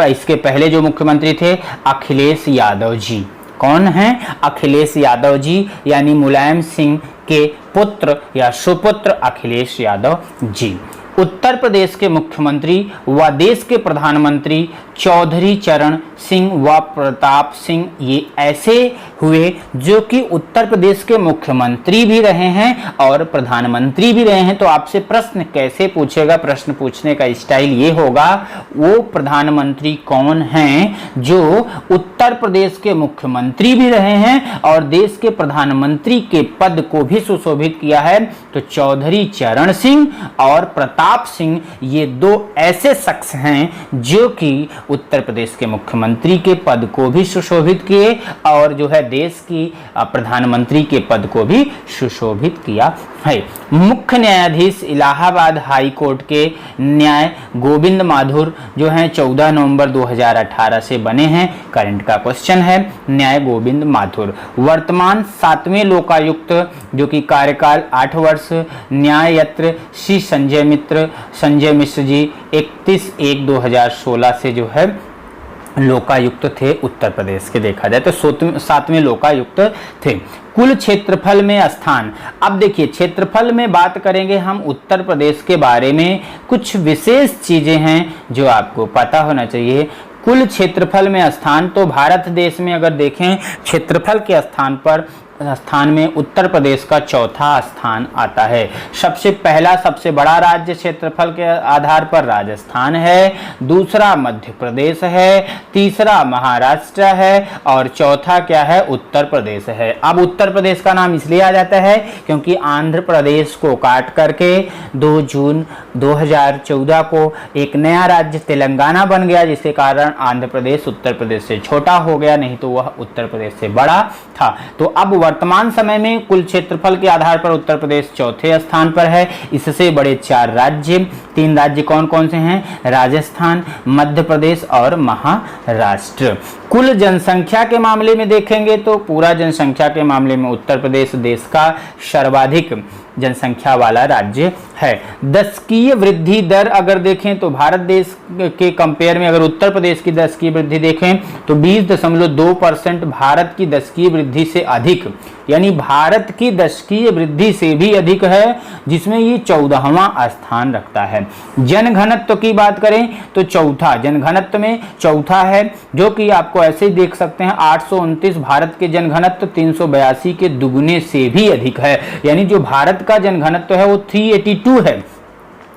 इसके पहले जो मुख्यमंत्री थे अखिलेश यादव जी। कौन हैं? अखिलेश यादव जी, यानी मुलायम सिंह के पुत्र या सुपुत्र अखिलेश यादव जी। उत्तर प्रदेश के मुख्यमंत्री व देश के प्रधानमंत्री चौधरी चरण सिंह व प्रताप सिंह, ये ऐसे हुए जो कि उत्तर प्रदेश के मुख्यमंत्री भी रहे हैं और प्रधानमंत्री भी रहे हैं। तो आपसे प्रश्न कैसे पूछेगा, प्रश्न पूछने का स्टाइल ये होगा, वो प्रधानमंत्री कौन हैं जो उत्तर प्रदेश के मुख्यमंत्री भी रहे हैं और देश के प्रधानमंत्री के पद को भी सुशोभित किया है? तो चौधरी चरण सिंह और प्रताप सिंह, ये 2 ऐसे शख्स हैं जो कि उत्तर प्रदेश के मुख्यमंत्री के पद को भी सुशोभित किए और जो है देश की प्रधानमंत्री के पद को भी सुशोभित किया है। मुख्य न्यायाधीश इलाहाबाद हाई कोर्ट के न्याय गोविंद माथुर जो हैं 14 नवंबर 2018 से बने हैं। करंट का क्वेश्चन है, न्याय गोविंद माथुर। वर्तमान 7वें लोकायुक्त जो कि कार्यकाल 8 वर्ष, न्याययत्र श्री संजय मिश्र जी 31/1/2016 से जो है लोकायुक्त थे उत्तर प्रदेश के। देखा जाए तो 7वें लोकायुक्त थे। कुल क्षेत्रफल में स्थान, अब देखिए क्षेत्रफल में बात करेंगे हम उत्तर प्रदेश के बारे में, कुछ विशेष चीजें हैं जो आपको पता होना चाहिए। कुल क्षेत्रफल में स्थान, तो भारत देश में अगर देखें क्षेत्रफल के स्थान में उत्तर प्रदेश का चौथा स्थान आता है। सबसे पहला सबसे बड़ा राज्य क्षेत्रफल के आधार पर राजस्थान है, दूसरा मध्य प्रदेश है, तीसरा महाराष्ट्र है और चौथा क्या है, उत्तर प्रदेश है। अब उत्तर प्रदेश का नाम इसलिए आ जाता है क्योंकि आंध्र प्रदेश को काट करके 2 जून 2014 को एक नया राज्य तेलंगाना बन गया, जिसके कारण आंध्र प्रदेश उत्तर प्रदेश से छोटा हो गया, नहीं तो वह उत्तर प्रदेश से बड़ा था। तो अब वर्तमान समय में कुल क्षेत्रफल के आधार पर उत्तर प्रदेश चौथे स्थान पर है। इससे बड़े 4 राज्य, 3 राज्य कौन कौन से हैं, राजस्थान, मध्य प्रदेश और महाराष्ट्र। कुल जनसंख्या के मामले में देखेंगे तो पूरा जनसंख्या के मामले में उत्तर प्रदेश देश का सर्वाधिक जनसंख्या वाला राज्य है। दशकीय वृद्धि दर अगर देखें तो भारत देश के कंपेयर में अगर उत्तर प्रदेश की दशकीय वृद्धि देखें तो 20.2% भारत की दशकीय वृद्धि से अधिक, यानी भारत की दशकीय वृद्धि से भी अधिक है, जिसमें ये 14वां स्थान रखता है। जनघनत्व की बात करें तो चौथा, जनघनत्व में चौथा है, जो कि आपको ऐसे ही देख सकते हैं 829। भारत के जनघनत्व 382 के दुगने से भी अधिक है, यानी जो भारत का जनघनत्व है वो 382 है।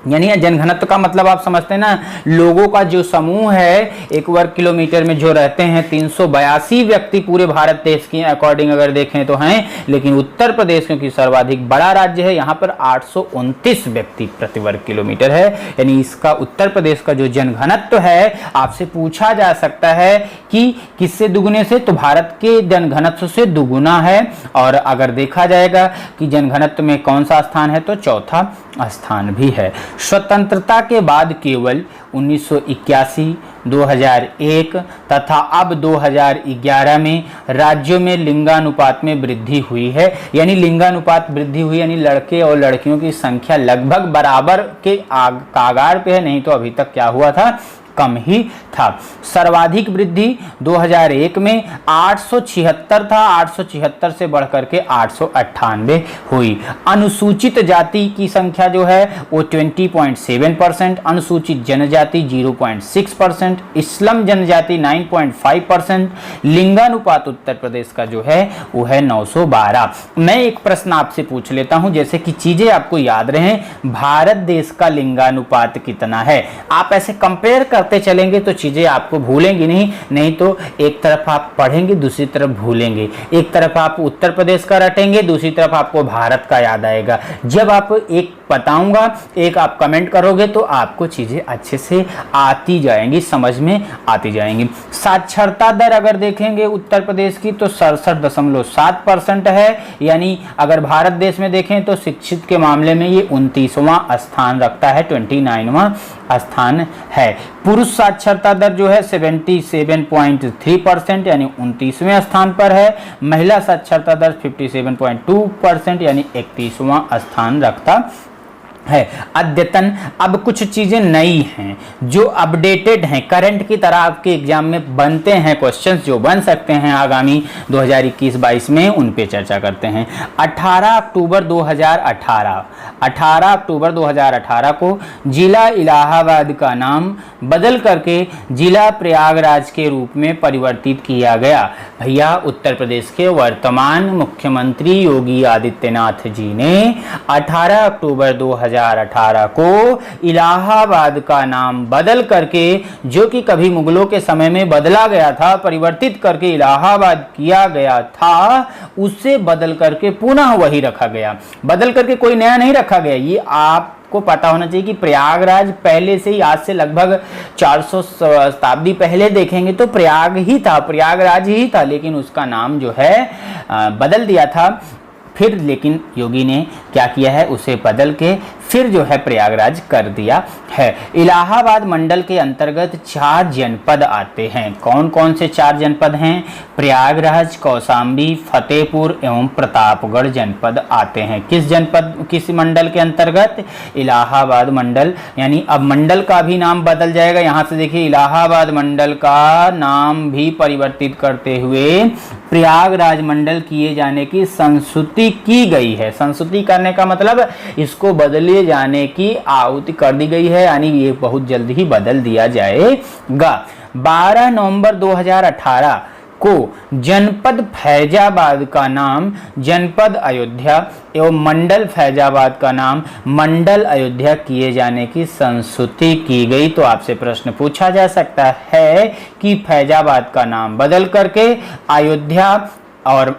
यानी जनघनत्व का मतलब आप समझते हैं ना, लोगों का जो समूह है 1 वर्ग किलोमीटर में जो रहते हैं 382 व्यक्ति पूरे भारत देश के अकॉर्डिंग अगर देखें तो हैं, लेकिन उत्तर प्रदेश क्योंकि सर्वाधिक बड़ा राज्य है, यहाँ पर 829 व्यक्ति प्रति वर्ग किलोमीटर है। यानी इसका उत्तर प्रदेश का जो जनघनत्व है, आपसे पूछा जा सकता है कि किससे दुगुने से, तो भारत के जनघनत्व से दुगुना है। और अगर देखा जाएगा कि जनघनत्व में कौन सा स्थान है, तो चौथा स्थान भी है। स्वतंत्रता के बाद केवल 1981, 2001 तथा अब 2011 में राज्यों में लिंगानुपात में वृद्धि हुई है। यानी लिंगानुपात वृद्धि हुई, यानी लड़के और लड़कियों की संख्या लगभग बराबर के कागार पे है, नहीं तो अभी तक क्या हुआ था, कम ही था। सर्वाधिक वृद्धि 2001 में 876 था, 876 से बढ़कर के 898 हुई। अनुसूचित जाति की संख्या जो है वो 20.7%, अनुसूचित जनजाति 0.6%, इस्लाम जनजाति 9.5%। लिंगानुपात उत्तर प्रदेश का जो है वो है 912। मैं एक प्रश्न आपसे पूछ लेता हूं, जैसे कि चीजें आपको याद रहें, भारत देश का लिंगानुपात कितना है, आप ऐसे कंपेयर करते चलेंगे तो चीजें आपको भूलेंगी नहीं तो एक तरफ आप पढ़ेंगे दूसरी तरफ भूलेंगे, एक तरफ आप उत्तर प्रदेश का रटेंगे दूसरी तरफ आपको भारत का याद आएगा। जब आप एक बताऊंगा एक आप कमेंट करोगे तो आपको चीजें अच्छे से आती जाएंगी, समझ में आती जाएंगी। साक्षरता दर अगर देखेंगे उत्तर प्रदेश की तो 67.7% है, यानी अगर भारत देश में देखें तो शिक्षित के मामले में ये 29वां स्थान रखता है, 29वां स्थान है। पुरुष साक्षरता दर जो है 77.3% यानी 29वें स्थान पर है। महिला साक्षरता दर 57.2% यानी 31वां स्थान रखता है। अद्यतन अब कुछ चीजें नई हैं जो अपडेटेड हैं, करंट की तरह आपके एग्जाम में बनते हैं, क्वेश्चंस जो बन सकते हैं आगामी 2021-22 में, उन पे चर्चा करते हैं। 18 अक्टूबर 2018 को जिला इलाहाबाद का नाम बदल करके जिला प्रयागराज के रूप में परिवर्तित किया गया। भैया उत्तर प्रदेश के वर्तमान मुख्यमंत्री योगी आदित्यनाथ जी ने 18 अक्टूबर 2018 को इलाहाबाद का नाम बदल करके, जो कि कभी मुगलों के समय में बदला गया था, परिवर्तित करके इलाहाबाद किया गया था, उसे बदल करके पुनः वही रखा गया। बदल करके कोई नया नहीं रखा गया। ये आपको पता होना चाहिए कि प्रयागराज पहले से ही, आज से लगभग 400 शताब्दी पहले देखेंगे तो प्रयागराज ही था, लेकिन उसका नाम जो है बदल दिया था। फिर लेकिन योगी ने क्या किया है, उसे बदल के फिर जो है प्रयागराज कर दिया है। इलाहाबाद मंडल के अंतर्गत 4 जनपद आते हैं। कौन कौन से 4 जनपद हैं? प्रयागराज, कौशाम्बी, फतेहपुर एवं प्रतापगढ़ जनपद आते हैं। किस मंडल के अंतर्गत? इलाहाबाद मंडल। यानी अब मंडल का भी नाम बदल जाएगा। यहाँ से देखिए इलाहाबाद मंडल का नाम भी परिवर्तित करते हुए प्रयागराज मंडल किए जाने की संस्तुति की गई है। संस्तुति करने का मतलब इसको बदली किए जाने की आहुति कर दी गई है, यानी ये बहुत जल्द ही बदल दिया जाएगा। 12 नवंबर 2018 को जनपद फैजाबाद का नाम जनपद अयोध्या एवं मंडल फैजाबाद का नाम मंडल अयोध्या किए जाने की संस्तुति की गई। तो आपसे प्रश्न पूछा जा सकता है कि फैजाबाद का नाम बदल करके अयोध्या और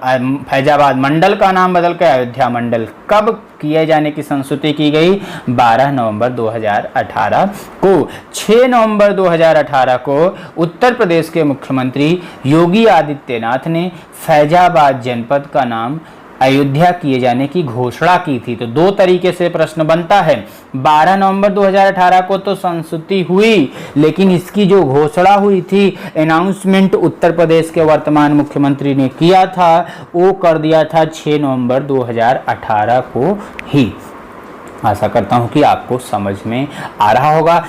फैजाबाद मंडल का नाम बदल कर अयोध्या मंडल कब किए जाने की संस्तुति की गई? 12 नवंबर 2018 को। 6 नवंबर 2018 को उत्तर प्रदेश के मुख्यमंत्री योगी आदित्यनाथ ने फैजाबाद जनपद का नाम अयोध्या किए जाने की घोषणा की थी। तो दो तरीके से प्रश्न बनता है। 12 नवंबर 2018 को तो संस्तुति हुई, लेकिन इसकी जो घोषणा हुई थी, अनाउंसमेंट उत्तर प्रदेश के वर्तमान मुख्यमंत्री ने किया था, वो कर दिया था 6 नवंबर 2018 को ही। आशा करता हूं कि आपको समझ में आ रहा होगा।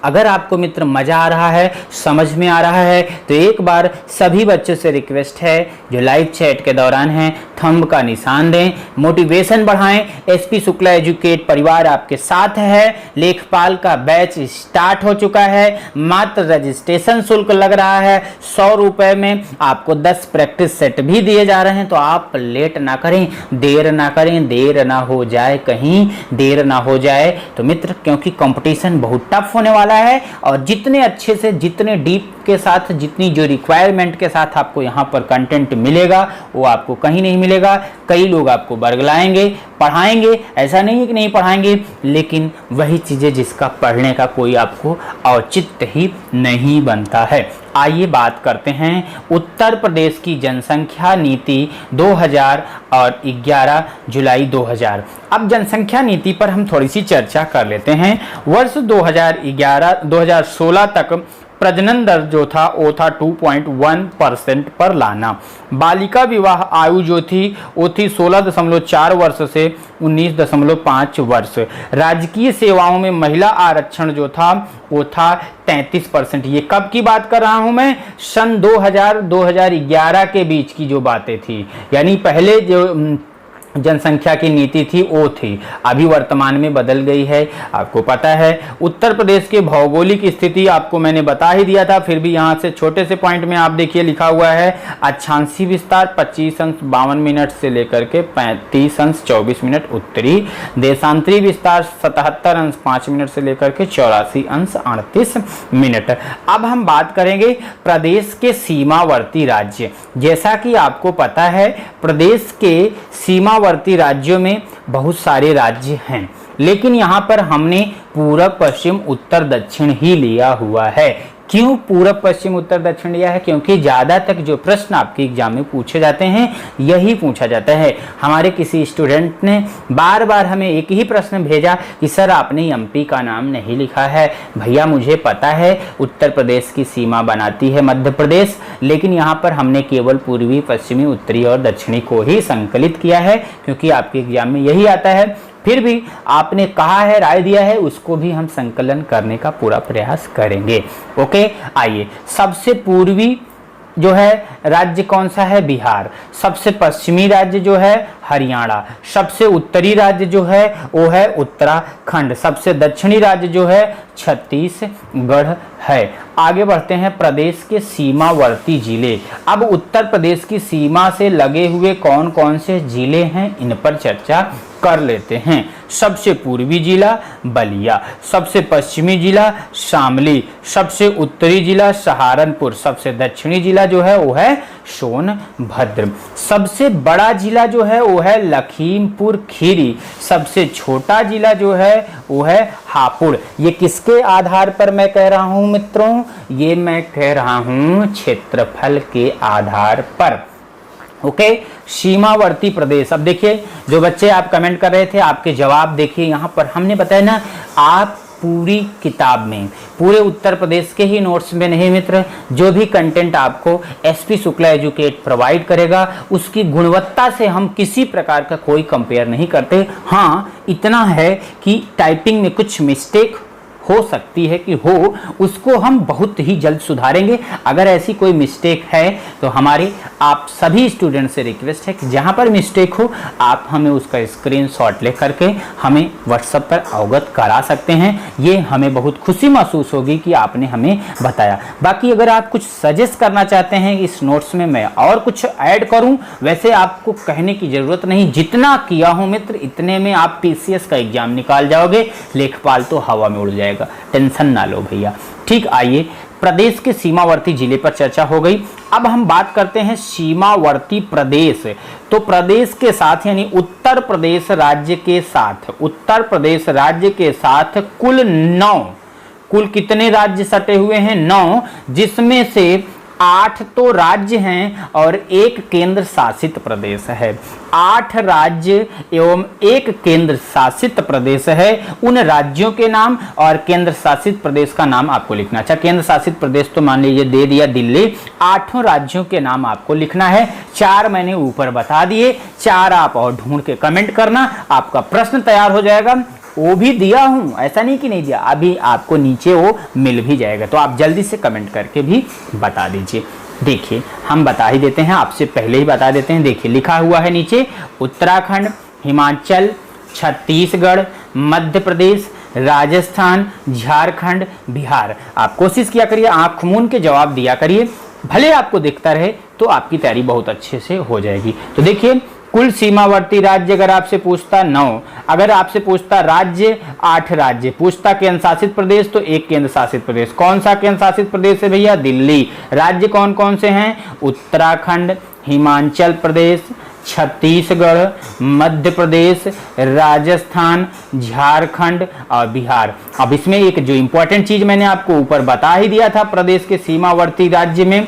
अगर आपको मित्र मजा आ रहा है, समझ में आ रहा है, तो एक बार सभी बच्चों से रिक्वेस्ट है जो लाइव चैट के दौरान हैं, थंब का निशान दें, मोटिवेशन बढ़ाएं। एसपी शुक्ला एजुकेट परिवार आपके साथ है। लेखपाल का बैच स्टार्ट हो चुका है। मात्र रजिस्ट्रेशन शुल्क लग रहा है 100 रुपए में। आपको 10 प्रैक्टिस सेट भी दिए जा रहे हैं। तो आप लेट ना करें, देर ना करें, देर ना हो जाए, कहीं देर ना हो जाए तो मित्र, क्योंकि कंपटीशन बहुत टफ होने वाला है और जितने अच्छे से, जितने डीप के साथ, जितनी जो रिक्वायरमेंट के साथ आपको यहाँ पर कंटेंट मिलेगा वो आपको कहीं नहीं मिलेगा। कई लोग आपको बरगलाएंगे, पढ़ाएंगे, ऐसा नहीं है कि नहीं पढ़ाएंगे, लेकिन वही चीजें जिसका पढ़ने का कोई आपको औचित्य ही नहीं बनता है। आइए बात करते हैं उत्तर प्रदेश की जनसंख्या नीति 2011 जुलाई 2000। अब जनसंख्या नीति पर हम थोड़ी सी चर्चा कर लेते हैं। वर्ष 2016 तक प्रजनन दर जो था वो था 2.1% पर लाना। बालिका विवाह आयु जो थी वो थी 16.4 वर्ष से 19.5 वर्ष। राजकीय सेवाओं में महिला आरक्षण जो था वो था 33%। ये कब की बात कर रहा हूं मैं? सन 2000-2011 के बीच की जो बातें थी, यानी पहले जो जनसंख्या की नीति थी वो थी, अभी वर्तमान में बदल गई है। आपको पता है उत्तर प्रदेश के भौगोलिक स्थिति आपको मैंने बता ही दिया था, फिर भी यहाँ से छोटे से पॉइंट में आप देखिए लिखा हुआ है अक्षांशी विस्तार 25 अंश 52 मिनट से लेकर के 35 अंश 24 मिनट उत्तरी, देशांतरी विस्तार 77 अंश 5 मिनट से लेकर के 84 अंश 38 मिनट। अब हम बात करेंगे प्रदेश के सीमावर्ती राज्य। जैसा कि आपको पता है प्रदेश के सीमावर्ती राज्यों में बहुत सारे राज्य हैं, लेकिन यहाँ पर हमने पूरब पश्चिम उत्तर दक्षिण ही लिया हुआ है। क्यों पूरब पश्चिम उत्तर दक्षिण लिया है? क्योंकि ज़्यादा तक जो प्रश्न आपके एग्जाम में पूछे जाते हैं यही पूछा जाता है। हमारे किसी स्टूडेंट ने बार बार हमें एक ही प्रश्न भेजा कि सर आपने एमपी का नाम नहीं लिखा है। भैया मुझे पता है उत्तर प्रदेश की सीमा बनाती है मध्य प्रदेश, लेकिन यहाँ पर हमने केवल पूर्वी, पश्चिमी, उत्तरी और दक्षिणी को ही संकलित किया है, क्योंकि आपके एग्जाम में यही आता है। फिर भी आपने कहा है, राय दिया है, उसको भी हम संकलन करने का पूरा प्रयास करेंगे। ओके, आइए। सबसे पूर्वी जो है राज्य कौन सा है? बिहार। सबसे पश्चिमी राज्य जो है हरियाणा। सबसे उत्तरी राज्य जो है वो है उत्तराखंड। सबसे दक्षिणी राज्य जो है छत्तीसगढ़ है। आगे बढ़ते हैं प्रदेश के सीमावर्ती जिले। अब उत्तर प्रदेश की सीमा से लगे हुए कौन कौन से जिले हैं इन पर चर्चा कर लेते हैं। सबसे पूर्वी जिला बलिया, सबसे पश्चिमी जिला शामली, सबसे उत्तरी जिला सहारनपुर, सबसे दक्षिणी जिला जो है वो है सोनभद्र, सबसे बड़ा जिला जो है वो है लखीमपुर खीरी, सबसे छोटा जिला जो है वो है हापुड़। ये किसके आधार पर मैं कह रहा हूं मित्रों? ये मैं कह रहा हूं क्षेत्रफल के आधार पर। ओके, सीमावर्ती प्रदेश। अब देखिए जो बच्चे आप कमेंट कर रहे थे आपके जवाब देखिए यहाँ पर। हमने बताया ना, आप पूरी किताब में, पूरे उत्तर प्रदेश के ही नोट्स में नहीं मित्र, जो भी कंटेंट आपको एसपी शुक्ला एजुकेट प्रोवाइड करेगा उसकी गुणवत्ता से हम किसी प्रकार का कोई कंपेयर नहीं करते। हाँ, इतना है कि टाइपिंग में कुछ मिस्टेक हो सकती है कि हो, उसको हम बहुत ही जल्द सुधारेंगे। अगर ऐसी कोई मिस्टेक है तो हमारे आप सभी स्टूडेंट से रिक्वेस्ट है कि जहां पर मिस्टेक हो आप हमें उसका स्क्रीनशॉट ले करके हमें व्हाट्सएप पर अवगत करा सकते हैं। ये हमें बहुत खुशी महसूस होगी कि आपने हमें बताया। बाकी अगर आप कुछ सजेस्ट करना चाहते हैं इस नोट्स में मैं और कुछ ऐड करूं, वैसे आपको कहने की जरूरत नहीं, जितना किया हूं मित्र इतने में आप पीसीएस का एग्जाम निकाल जाओगे, लेखपाल तो हवा में उड़ जाएगा, टेंशन ना लो भैया। ठीक, आइए प्रदेश के सीमावर्ती जिले पर चर्चा हो गई। अब हम बात करते हैं सीमावर्ती प्रदेश। तो प्रदेश के साथ यानी उत्तर प्रदेश राज्य के साथ, उत्तर प्रदेश राज्य के साथ कुल कितने राज्य सटे हुए हैं? 9, जिसमें से 8 तो राज्य हैं और 1 केंद्र शासित प्रदेश है। 8 राज्य एवं 1 केंद्र शासित प्रदेश है। उन राज्यों के नाम और केंद्र शासित प्रदेश का नाम आपको लिखना। अच्छा, केंद्र शासित प्रदेश तो मान लीजिए दे दिया दिल्ली, 8 राज्यों के नाम आपको लिखना है। 4 मैंने ऊपर बता दिए, 4 आप और ढूंढ के कमेंट करना, आपका प्रश्न तैयार हो जाएगा। वो भी दिया हूं, ऐसा नहीं कि नहीं दिया, अभी आपको नीचे वो मिल भी जाएगा, तो आप जल्दी से कमेंट करके भी बता दीजिए। देखिए हम बता ही देते हैं, आपसे पहले ही बता देते हैं। देखिए लिखा हुआ है नीचे उत्तराखंड, हिमाचल, छत्तीसगढ़, मध्य प्रदेश, राजस्थान, झारखंड, बिहार। आप कोशिश किया करिए, आंख मूंद के जवाब दिया करिए, भले आपको दिखता रहे तो आपकी तैयारी बहुत अच्छे से हो जाएगी। तो देखिए कुल सीमावर्ती राज्य अगर आपसे पूछता 9, अगर आपसे पूछता राज्य 8 राज्य, पूछता केंद्र शासित प्रदेश तो 1 केंद्र शासित प्रदेश। कौन सा केंद्र शासित प्रदेश है भैया? दिल्ली। राज्य कौन कौन से हैं? उत्तराखंड, हिमाचल प्रदेश, छत्तीसगढ़, मध्य प्रदेश, राजस्थान, झारखंड और बिहार। अब इसमें एक जो इंपॉर्टेंट चीज मैंने आपको ऊपर बता ही दिया था प्रदेश के सीमावर्ती राज्य में,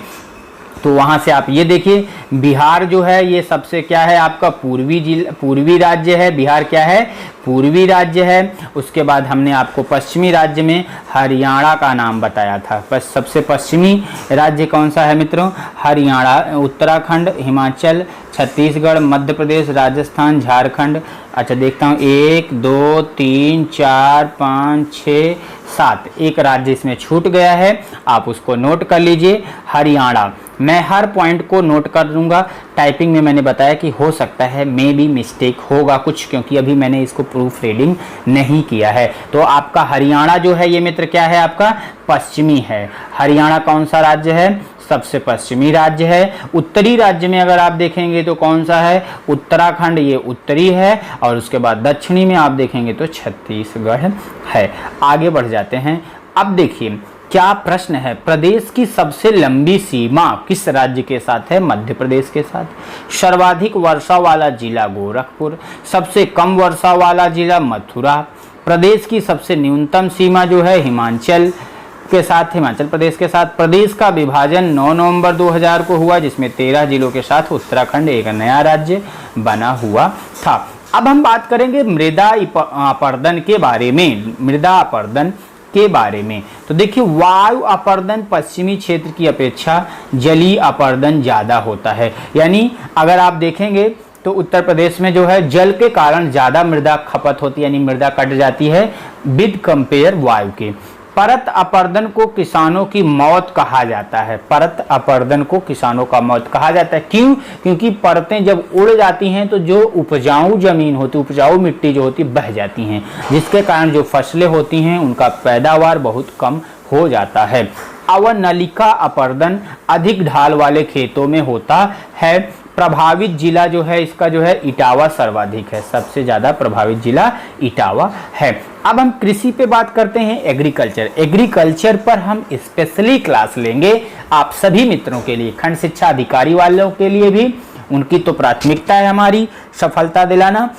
तो वहां से आप ये देखिए बिहार जो है ये सबसे क्या है आपका पूर्वी राज्य है। बिहार क्या है? पूर्वी राज्य है। उसके बाद हमने आपको पश्चिमी राज्य में हरियाणा का नाम बताया था। सबसे पश्चिमी राज्य कौन सा है मित्रों? हरियाणा। उत्तराखंड, हिमाचल, छत्तीसगढ़, मध्य प्रदेश, राजस्थान, झारखंड। अच्छा देखता हूँ 1 2 3 4 5 6 7, एक राज्य इसमें छूट गया है, आप उसको नोट कर लीजिए, हरियाणा। मैं हर पॉइंट को नोट कर दूंगा। टाइपिंग में मैंने बताया कि हो सकता है मे भी मिस्टेक होगा कुछ, क्योंकि अभी मैंने इसको प्रूफ रीडिंग नहीं किया है। तो आपका हरियाणा जो है ये मित्र क्या है? आपका पश्चिमी है। हरियाणा कौन सा राज्य है? सबसे पश्चिमी राज्य है। उत्तरी राज्य में अगर आप देखेंगे तो कौन सा है? उत्तराखंड, ये उत्तरी है। और उसके बाद दक्षिणी में आप देखेंगे तो छत्तीसगढ़ है। आगे बढ़ जाते हैं। अब देखिए क्या प्रश्न है, प्रदेश की सबसे लंबी सीमा किस राज्य के साथ है? मध्य प्रदेश के साथ। सर्वाधिक वर्षा वाला जिला गोरखपुर, सबसे कम वर्षा वाला जिला मथुरा। प्रदेश की सबसे न्यूनतम सीमा जो है हिमाचल के साथ, हिमाचल प्रदेश के साथ। प्रदेश का विभाजन 9 नवंबर 2000 को हुआ, जिसमें 13 जिलों के साथ उत्तराखंड एक नया राज्य बना हुआ था। अब हम बात करेंगे मृदा अपरदन के बारे में, मृदा अपरदन के बारे में। तो देखिए वायु अपरदन पश्चिमी क्षेत्र की अपेक्षा जलीय अपरदन ज्यादा होता है। यानी अगर आप देखेंगे तो उत्तर प्रदेश में जो है जल के कारण ज्यादा मृदा खपत होती है, यानी मृदा कट जाती है विद कंपेयर वायु के। परत अपरदन को किसानों की मौत कहा जाता है। परत अपरदन को किसानों का मौत कहा जाता है। क्यों? क्योंकि परतें जब उड़ जाती हैं तो जो उपजाऊ जमीन होती, उपजाऊ मिट्टी जो होती बह जाती हैं, जिसके कारण जो फसलें होती हैं उनका पैदावार बहुत कम हो जाता है। अवनलिका अपरदन अधिक ढाल वाले खेतों में होता है। प्रभावित जिला जो है इसका जो है इटावा सर्वाधिक है, सबसे ज्यादा प्रभावित जिला इटावा है। अब हम कृषि पे बात करते हैं, एग्रीकल्चर। एग्रीकल्चर पर हम स्पेशली क्लास लेंगे आप सभी मित्रों के लिए, खंड शिक्षा अधिकारी वालों के लिए भी, उनकी तो प्राथमिकता है हमारी सफलता दिलाना।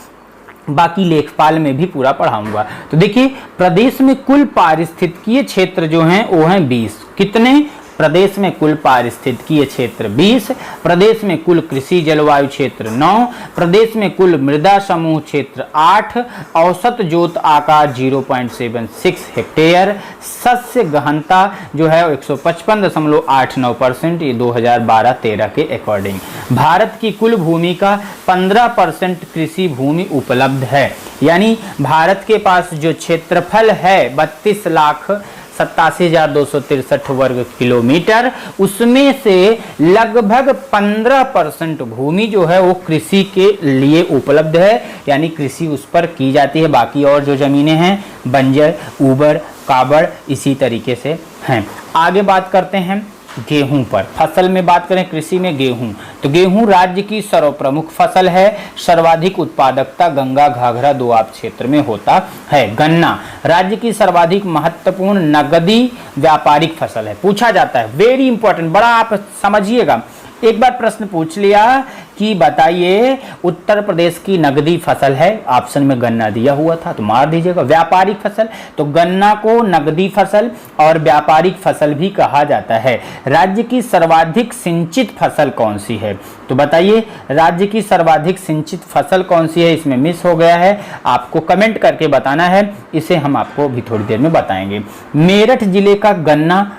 बाकी लेखपाल में भी पूरा पढ़ाऊंगा। तो देखिए प्रदेश में कुल पारिस्थितिकीय क्षेत्र जो हैं वो हैं 20। कितने? प्रदेश में कुल पारिस्थितिकीय क्षेत्र 20, प्रदेश में कुल कृषि जलवायु क्षेत्र 9, प्रदेश में कुल मृदा समूह क्षेत्र 8, औसत जोत आकार 0.76 हेक्टेयर, सस्य गहनता जो है 155.89%, ये 2012-13 के अकॉर्डिंग। भारत की कुल भूमि का 15% कृषि भूमि उपलब्ध है, यानी भारत के पास जो क्षेत्रफल है 32,87,263 वर्ग किलोमीटर, उसमें से लगभग 15% भूमि जो है वो कृषि के लिए उपलब्ध है, यानी कृषि उस पर की जाती है। बाकी और जो जमीनें हैं बंजर, ऊबर, काबड़ इसी तरीके से हैं। आगे बात करते हैं गेहूं पर। फसल में बात करें कृषि में गेहूं, तो गेहूं राज्य की सर्वप्रमुख फसल है। सर्वाधिक उत्पादकता गंगा घाघरा दोआब क्षेत्र में होता है। गन्ना राज्य की सर्वाधिक महत्वपूर्ण नगदी व्यापारिक फसल है। पूछा जाता है, वेरी इंपॉर्टेंट, बड़ा आप समझिएगा। एक बार प्रश्न पूछ लिया कि बताइए उत्तर प्रदेश की नगदी फसल है, ऑप्शन में गन्ना दिया हुआ था तो मार दीजिएगा। व्यापारिक फसल, तो गन्ना को नगदी फसल और व्यापारिक फसल भी कहा जाता है। राज्य की सर्वाधिक सिंचित फसल कौन सी है, तो बताइए राज्य की सर्वाधिक सिंचित फसल कौन सी है। इसमें मिस हो गया है, आपको कमेंट करके बताना है, इसे हम आपको भी थोड़ी देर में बताएंगे। मेरठ जिले का गन्ना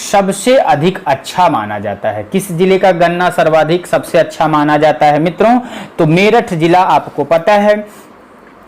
सबसे अधिक अच्छा माना जाता है। किस जिले का गन्ना सर्वाधिक सबसे अच्छा माना जाता है मित्रों, तो मेरठ जिला आपको पता है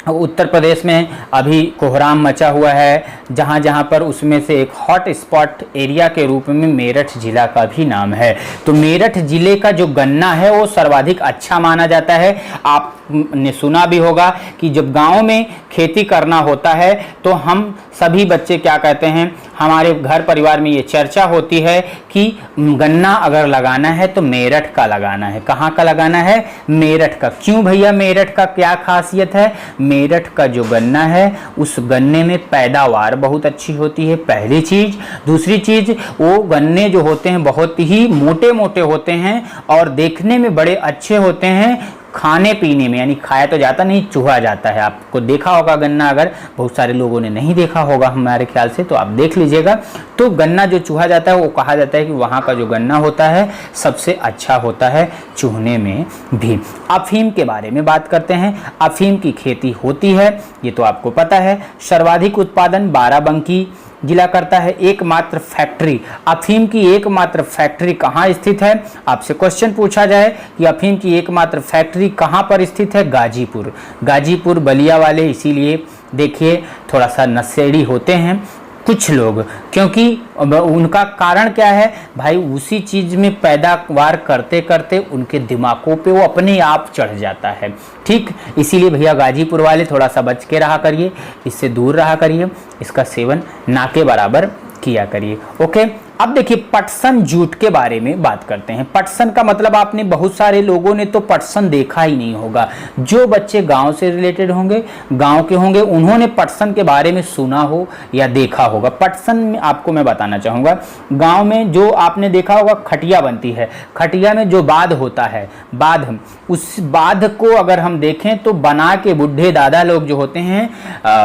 उत्तर प्रदेश में अभी कोहराम मचा हुआ है, जहाँ जहाँ पर उसमें से एक हॉट स्पॉट एरिया के रूप में मेरठ जिला का भी नाम है। तो मेरठ जिले का जो गन्ना है वो सर्वाधिक अच्छा माना जाता है। आपने सुना भी होगा कि जब गांव में खेती करना होता है तो हम सभी बच्चे क्या कहते हैं, हमारे घर परिवार में ये चर्चा होती है कि गन्ना अगर लगाना है तो मेरठ का लगाना है। कहाँ का लगाना है, मेरठ का। क्यों भैया, मेरठ का क्या खासियत है, मेरठ का जो गन्ना है उस गन्ने में पैदावार बहुत अच्छी होती है, पहली चीज। दूसरी चीज, वो गन्ने जो होते हैं बहुत ही मोटे मोटे होते हैं और देखने में बड़े अच्छे होते हैं, खाने पीने में यानी खाया तो जाता नहीं, चूहा जाता है। आपको देखा होगा गन्ना, अगर बहुत सारे लोगों ने नहीं देखा होगा हमारे ख्याल से तो आप देख लीजिएगा। तो गन्ना जो चूहा जाता है वो कहा जाता है कि वहाँ का जो गन्ना होता है सबसे अच्छा होता है चूहने में भी। अफीम के बारे में बात करते हैं। अफीम की खेती होती है, ये तो आपको पता है। सर्वाधिक उत्पादन बाराबंकी जिला करता है। एकमात्र फैक्ट्री, अफीम की एकमात्र फैक्ट्री कहाँ स्थित है, आपसे क्वेश्चन पूछा जाए कि अफीम की एकमात्र फैक्ट्री कहाँ पर स्थित है, गाजीपुर। गाजीपुर बलिया वाले इसीलिए देखिए थोड़ा सा नशेड़ी होते हैं कुछ लोग, क्योंकि उनका कारण क्या है भाई, उसी चीज में पैदावार करते करते उनके दिमागों पे वो अपने आप चढ़ जाता है। ठीक, इसीलिए भैया गाजीपुर वाले थोड़ा सा बच के रहा करिए, इससे दूर रहा करिए, इसका सेवन ना के बराबर किया करिए। ओके, अब देखिए पटसन जूट के बारे में बात करते हैं। पटसन का मतलब आपने बहुत सारे लोगों ने तो पटसन देखा ही नहीं होगा। जो बच्चे गांव से रिलेटेड होंगे, गांव के होंगे, उन्होंने पटसन के बारे में सुना हो या देखा होगा। पटसन में आपको मैं बताना चाहूँगा, गांव में जो आपने देखा होगा खटिया बनती है, खटिया में जो बाध होता है, बाध, उस बाध को अगर हम देखें तो बना के बुढ़े दादा लोग जो होते हैं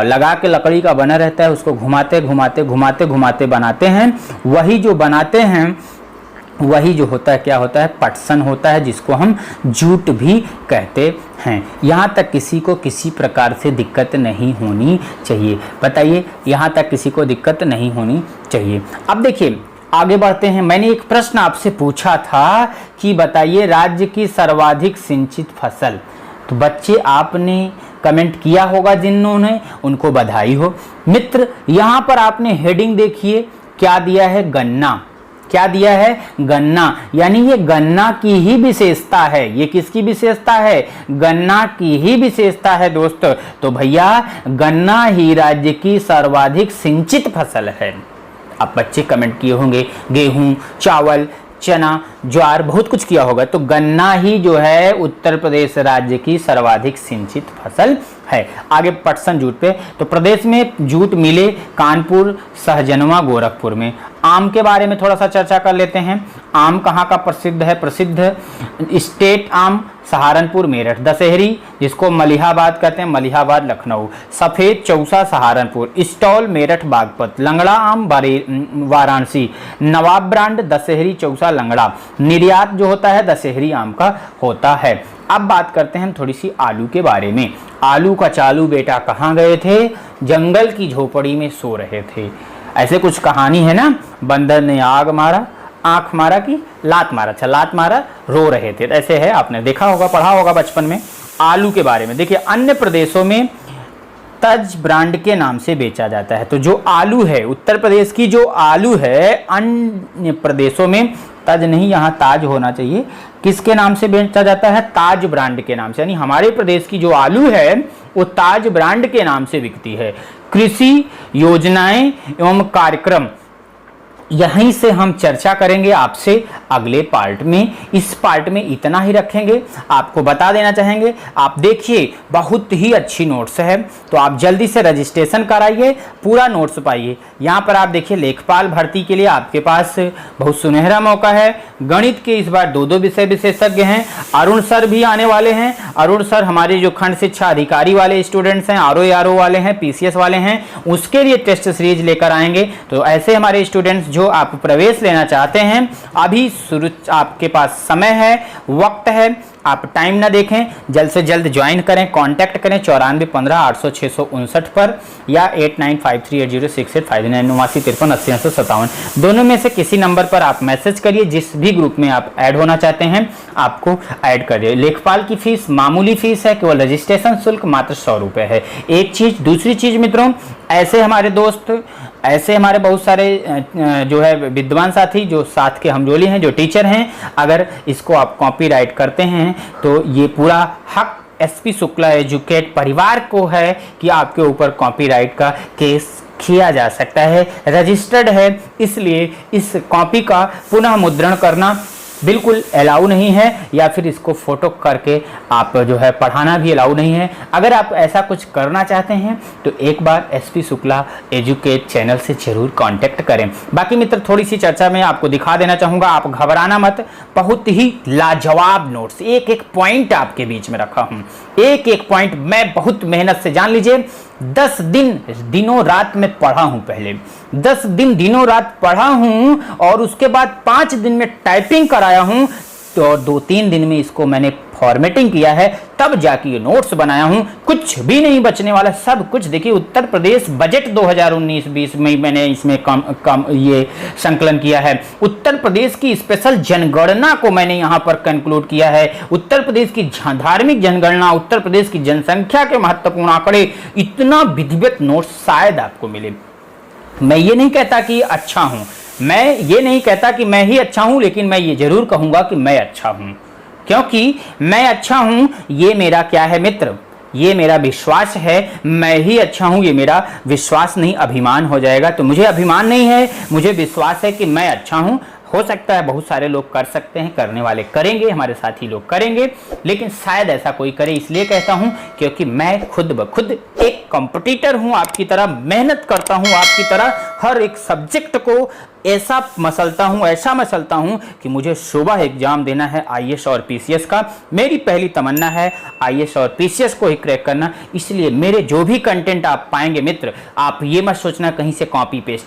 लगा के लकड़ी का बना रहता है, उसको घुमाते घुमाते घुमाते घुमाते बनाते हैं। वही जो बनाते हैं वही जो होता है क्या होता है, पटसन होता है, जिसको हम जूट भी कहते हैं। यहाँ तक किसी को किसी प्रकार से दिक्कत नहीं होनी चाहिए। बताइए, यहाँ तक किसी को दिक्कत नहीं होनी चाहिए। अब देखिए आगे बढ़ते हैं। मैंने एक प्रश्न आपसे पूछा था कि बताइए राज्य की सर्वाधिक सिंचित फसल, तो बच्चे आपने कमेंट किया होगा, जिन्होंने उनको बधाई हो। मित्र, यहाँ पर आपने हेडिंग देखिए क्या दिया है, गन्ना। क्या दिया है, गन्ना, यानी ये गन्ना की ही विशेषता है। ये किसकी विशेषता है, गन्ना की ही विशेषता है दोस्तों। तो भैया गन्ना ही राज्य की सर्वाधिक सिंचित फसल है। अब बच्चे कमेंट किए होंगे गेहूं, चावल, चना, ज्वार, बहुत कुछ किया होगा, तो गन्ना ही जो है उत्तर प्रदेश राज्य की सर्वाधिक सिंचित फसल है। आगे पटसन जूट पे, तो प्रदेश में जूट मिले कानपुर, सहजनवा, गोरखपुर में। आम के बारे में थोड़ा सा चर्चा कर लेते हैं। आम कहाँ का प्रसिद्ध है? प्रसिद्ध स्टेट आम सहारनपुर, मेरठ। दशहरी जिसको मलिहाबाद कहते हैं, मलिहाबाद, लखनऊ। सफ़ेद चौसा सहारनपुर। स्टॉल मेरठ, बागपत। लंगड़ा आम वाराणसी। नवाब ब्रांड दशहरी चौसा लंगड़ा। निर्यात जो होता है दशहरी आम का होता है। अब बात करते हैं हम थोड़ी सी आलू के बारे में। आलू का चालू बेटा कहाँ गए थे? जंगल की झोपड़ी में सो रहे थे। ऐसे कुछ कहानी है ना, बंदर ने आग मारा, आंख मारा कि लात मारा, अच्छा लात मारा, रो रहे थे, ऐसे है, आपने देखा होगा, पढ़ा होगा बचपन में। आलू के बारे में देखिए, अन्य प्रदेशों में तज ब्रांड के नाम से बेचा जाता है। तो जो आलू है, उत्तर प्रदेश की जो आलू है, अन्य प्रदेशों में तज नहीं, यहाँ ताज होना चाहिए, किसके नाम से बेचा जाता है? ताज ब्रांड के नाम से। यानी हमारे प्रदेश की जो आलू है वो ताज ब्रांड के नाम से बिकती है। कृषि योजनाएं एवं कार्यक्रम, यहीं से हम चर्चा करेंगे आपसे अगले पार्ट में। इस पार्ट में इतना ही रखेंगे। आपको बता देना चाहेंगे, आप देखिए बहुत ही अच्छी नोट्स है, तो आप जल्दी से रजिस्ट्रेशन कराइए, पूरा नोट्स पाइए। यहाँ पर आप देखिए लेखपाल भर्ती के लिए आपके पास बहुत सुनहरा मौका है। गणित के इस बार 2 विषय विशेषज्ञ हैं। अरुण सर भी आने वाले हैं। अरुण सर हमारे जो खंड शिक्षा अधिकारी वाले स्टूडेंट्स हैं, आरओ वाले हैं, पीसीएस वाले हैं, उसके लिए टेस्ट सीरीज लेकर आएंगे। तो ऐसे हमारे स्टूडेंट्स जो आप प्रवेश लेना चाहते हैं, अभी शुरू आपके पास समय है, वक्त है, आप टाइम ना देखें, जल्द से जल्द ज्वाइन करें। कांटेक्ट करें 9415 पर या 8953806859 8953 दोनों में से किसी नंबर पर आप मैसेज करिए। जिस भी ग्रुप में आप ऐड होना चाहते हैं आपको ऐड करिए। लेखपाल की फीस मामूली फीस है, केवल रजिस्ट्रेशन शुल्क मात्र 100 रुपये है। एक चीज, दूसरी चीज मित्रों, ऐसे हमारे दोस्त, ऐसे हमारे बहुत सारे जो है विद्वान साथी जो साथ के हमजोली हैं, जो टीचर हैं, अगर इसको आप कॉपीराइट करते हैं तो ये पूरा हक एसपी शुक्ला एजुकेट परिवार को है कि आपके ऊपर कॉपीराइट का केस किया जा सकता है। रजिस्टर्ड है, इसलिए इस कॉपी का पुनः मुद्रण करना बिल्कुल अलाउ नहीं है, या फिर इसको फोटो करके आप जो है पढ़ाना भी अलाउ नहीं है। अगर आप ऐसा कुछ करना चाहते हैं तो एक बार एसपी शुक्ला एजुकेट चैनल से जरूर कांटेक्ट करें। बाकी मित्र, थोड़ी सी चर्चा में आपको दिखा देना चाहूँगा, आप घबराना मत, बहुत ही लाजवाब नोट्स, एक एक पॉइंट आपके बीच में रखा हूँ, एक एक पॉइंट मैं बहुत मेहनत से, जान लीजिए 10 दिन दिनों रात में पढ़ा हूं। पहले 10 दिन दिनों रात पढ़ा हूं और उसके बाद 5 दिन में टाइपिंग कराया हूं, तो 2-3 दिन में इसको मैंने फॉर्मेटिंग किया है, तब जाके ये नोट्स बनाया हूं। कुछ भी नहीं बचने वाला, सब कुछ। देखिए उत्तर प्रदेश बजट 2019-20 में मैंने इसमें ये संकलन किया है। उत्तर प्रदेश की स्पेशल जनगणना को मैंने यहाँ पर कंक्लूड किया है। उत्तर प्रदेश की धार्मिक जनगणना, उत्तर प्रदेश की जनसंख्या के महत्वपूर्ण आंकड़े, इतना विधिवत नोट्स शायद आपको मिले। मैं ये नहीं कहता कि अच्छा हूं, मैं ये नहीं कहता कि मैं ही अच्छा हूं, लेकिन मैं ये जरूर कहूंगा कि मैं अच्छा हूं, क्योंकि मैं अच्छा हूं ये मेरा क्या है मित्र, ये मेरा विश्वास है। मैं ही अच्छा हूं ये मेरा विश्वास नहीं, अभिमान हो जाएगा। तो मुझे अभिमान नहीं है, मुझे विश्वास है कि मैं अच्छा हूं। हो सकता है बहुत सारे लोग कर सकते हैं, करने वाले करेंगे, हमारे साथी लोग करेंगे, लेकिन शायद ऐसा कोई करे, इसलिए कहता हूं क्योंकि मैं खुद ब खुद एक कॉम्पिटिटर हूं, आपकी तरह मेहनत करता हूं, आपकी तरह हर एक सब्जेक्ट को ऐसा मसलता हूं कि मुझे सुबह एग्जाम देना है आईएएस और पीसीएस का। मेरी पहली तमन्ना है आईएएस और पीसीएस को ही क्रैक करना। इसलिए मेरे जो भी कंटेंट आप पाएंगे मित्र, आप ये मत सोचना कहीं से कॉपी पेस्ट,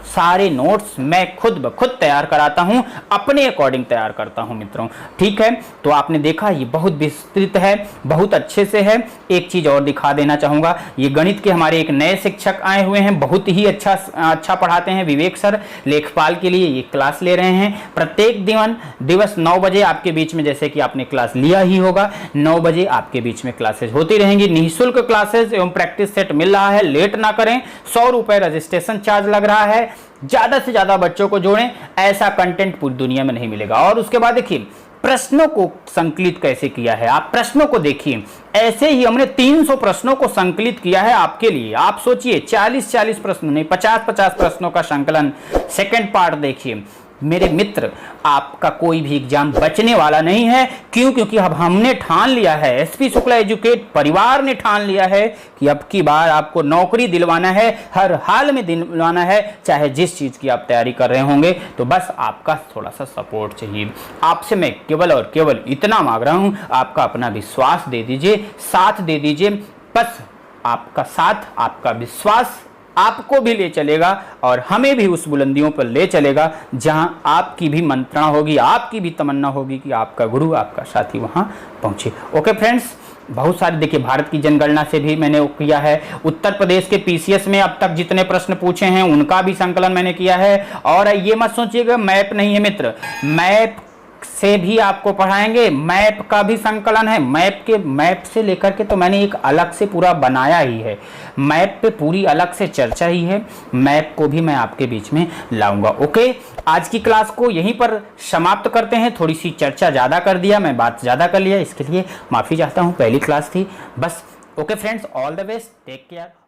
सारे नोट्स मैं खुद ब खुद तैयार कराता हूं, अपने अकॉर्डिंग तैयार करता हूं मित्रों। ठीक है, तो आपने देखा ये बहुत विस्तृत है, बहुत अच्छे से है। एक चीज और दिखा देना चाहूंगा, ये गणित के हमारे एक नए शिक्षक आए हुए हैं, बहुत ही अच्छा पढ़ाते हैं, विवेक सर। लेखपाल के लिए ये क्लास ले रहे हैं। प्रत्येक दिवस 9 बजे आपके बीच में, जैसे कि आपने क्लास लिया ही होगा, 9 बजे आपके बीच में क्लासेज होती रहेंगी। निःशुल्क क्लासेज एवं प्रैक्टिस सेट मिल रहा है, लेट ना करें। 100 रुपए रजिस्ट्रेशन चार्ज लग रहा है। ज्यादा से ज्यादा बच्चों को जोड़ें, ऐसा कंटेंट पूरी दुनिया में नहीं मिलेगा। और उसके बाद देखिए प्रश्नों को संकलित कैसे किया है, आप प्रश्नों को देखिए। ऐसे ही हमने 300 प्रश्नों को संकलित किया है आपके लिए। आप सोचिए 40-40 प्रश्न नहीं, 50-50 प्रश्नों का संकलन। सेकंड पार्ट देखिए, मेरे मित्र, आपका कोई भी एग्जाम बचने वाला नहीं है। क्यों? क्योंकि अब हमने ठान लिया है, एसपी शुक्ला एजुकेट परिवार ने ठान लिया है कि अब की बार आपको नौकरी दिलवाना है, हर हाल में दिलवाना है, चाहे जिस चीज की आप तैयारी कर रहे होंगे। तो बस आपका थोड़ा सा सपोर्ट चाहिए। आपसे मैं केवल और केवल इतना मांग रहा हूं, आपका अपना विश्वास दे दीजिए, साथ दे दीजिए। बस आपका साथ, आपका विश्वास आपको भी ले चलेगा और हमें भी उस बुलंदियों पर ले चलेगा जहां आपकी भी मंत्रणा होगी, आपकी भी तमन्ना होगी कि आपका गुरु, आपका साथी वहां पहुंचे। ओके फ्रेंड्स, बहुत सारे देखिए भारत की जनगणना से भी मैंने किया है, उत्तर प्रदेश के पीसीएस में अब तक जितने प्रश्न पूछे हैं उनका भी संकलन मैंने किया है। और ये मत सोचिएगा मैप नहीं है मित्र, मैप से भी आपको पढ़ाएंगे, मैप का भी संकलन है। मैप से लेकर के तो मैंने एक अलग से पूरा बनाया ही है, मैप पे पूरी अलग से चर्चा ही है, मैप को भी मैं आपके बीच में लाऊंगा। ओके, आज की क्लास को यहीं पर समाप्त करते हैं। थोड़ी सी चर्चा ज़्यादा कर दिया, मैं बात ज़्यादा कर लिया, इसके लिए माफ़ी चाहता हूँ, पहली क्लास थी बस। Okay friends, all the best, take care.